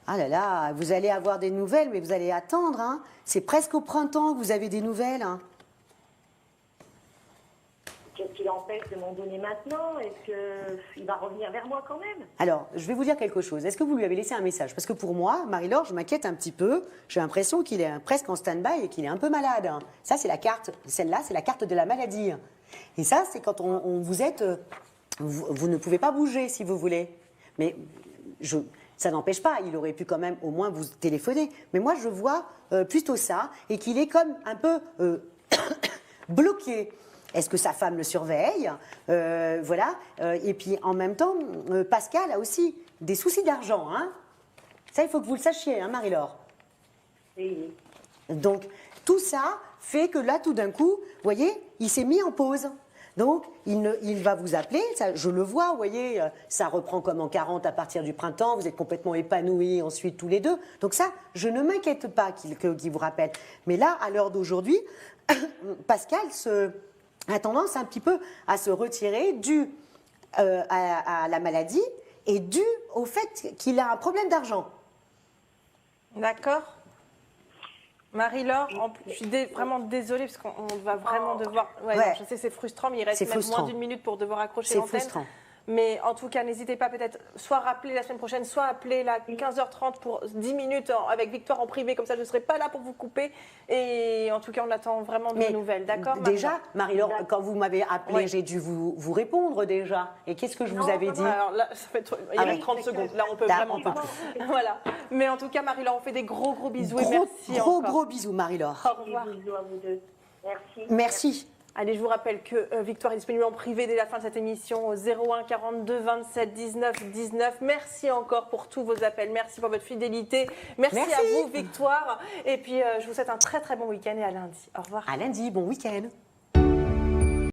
Ah là là, vous allez avoir des nouvelles, mais vous allez attendre, hein. C'est presque au printemps que vous avez des nouvelles, hein. Qu'est-ce qui l'empêche de m'en donner maintenant? Est-ce qu'il va revenir vers moi quand même? Alors, je vais vous dire quelque chose. Est-ce que vous lui avez laissé un message? Parce que pour moi, Marie-Laure, je m'inquiète un petit peu. J'ai l'impression qu'il est presque en stand-by et qu'il est un peu malade. Hein. Ça, c'est la carte. Celle-là, c'est la carte de la maladie. Et ça, c'est quand on vous êtes... vous ne pouvez pas bouger, si vous voulez. Mais ça n'empêche pas. Il aurait pu quand même au moins vous téléphoner. Mais moi, je vois plutôt ça. Et qu'il est comme un peu bloqué. Est-ce que sa femme le surveille? Voilà. Et puis, en même temps, Pascal a aussi des soucis d'argent. Hein. Ça, il faut que vous le sachiez, hein, Marie-Laure. Oui. Donc, tout ça fait que là, tout d'un coup, vous voyez, il s'est mis en pause. Donc, il va vous appeler, ça, je le vois, vous voyez, ça reprend comme en 40 à partir du printemps, vous êtes complètement épanouis ensuite tous les deux. Donc ça, je ne m'inquiète pas qu'il vous rappelle. Mais là, à l'heure d'aujourd'hui, Pascal a tendance un petit peu à se retirer dû à la maladie et dû au fait qu'il a un problème d'argent. D'accord. Marie-Laure, je suis vraiment désolée parce qu'on va vraiment devoir... Ouais, Ouais. non, je sais, c'est frustrant, mais il reste C'est même frustrant. moins d'une minute pour devoir accrocher C'est l'antenne. frustrant. Mais en tout cas, n'hésitez pas peut-être soit rappeler la semaine prochaine, soit appeler à 15h30 pour 10 minutes avec Victoire en privé. Comme ça, je ne serai pas là pour vous couper. Et en tout cas, on attend vraiment de nouvelles. D'accord, Déjà, Marie-Laure, quand vous m'avez appelé, Oui. j'ai dû vous répondre déjà. Et qu'est-ce que je vous avais dit? Alors là, il reste 30 secondes. Là, on peut Là, vraiment on peut pas. plus. Voilà. Mais en tout cas, Marie-Laure, on fait des gros bisous et merci encore. Gros bisous, Marie-Laure. Au revoir. Bisous à vous deux. Merci. Merci. Allez, je vous rappelle que Victoire est disponible en privé dès la fin de cette émission au 01 42 27 19 19. Merci encore pour tous vos appels. Merci pour votre fidélité. Merci. À vous, Victoire. Et puis, je vous souhaite un très bon week-end et à lundi. Au revoir. À lundi, bon week-end.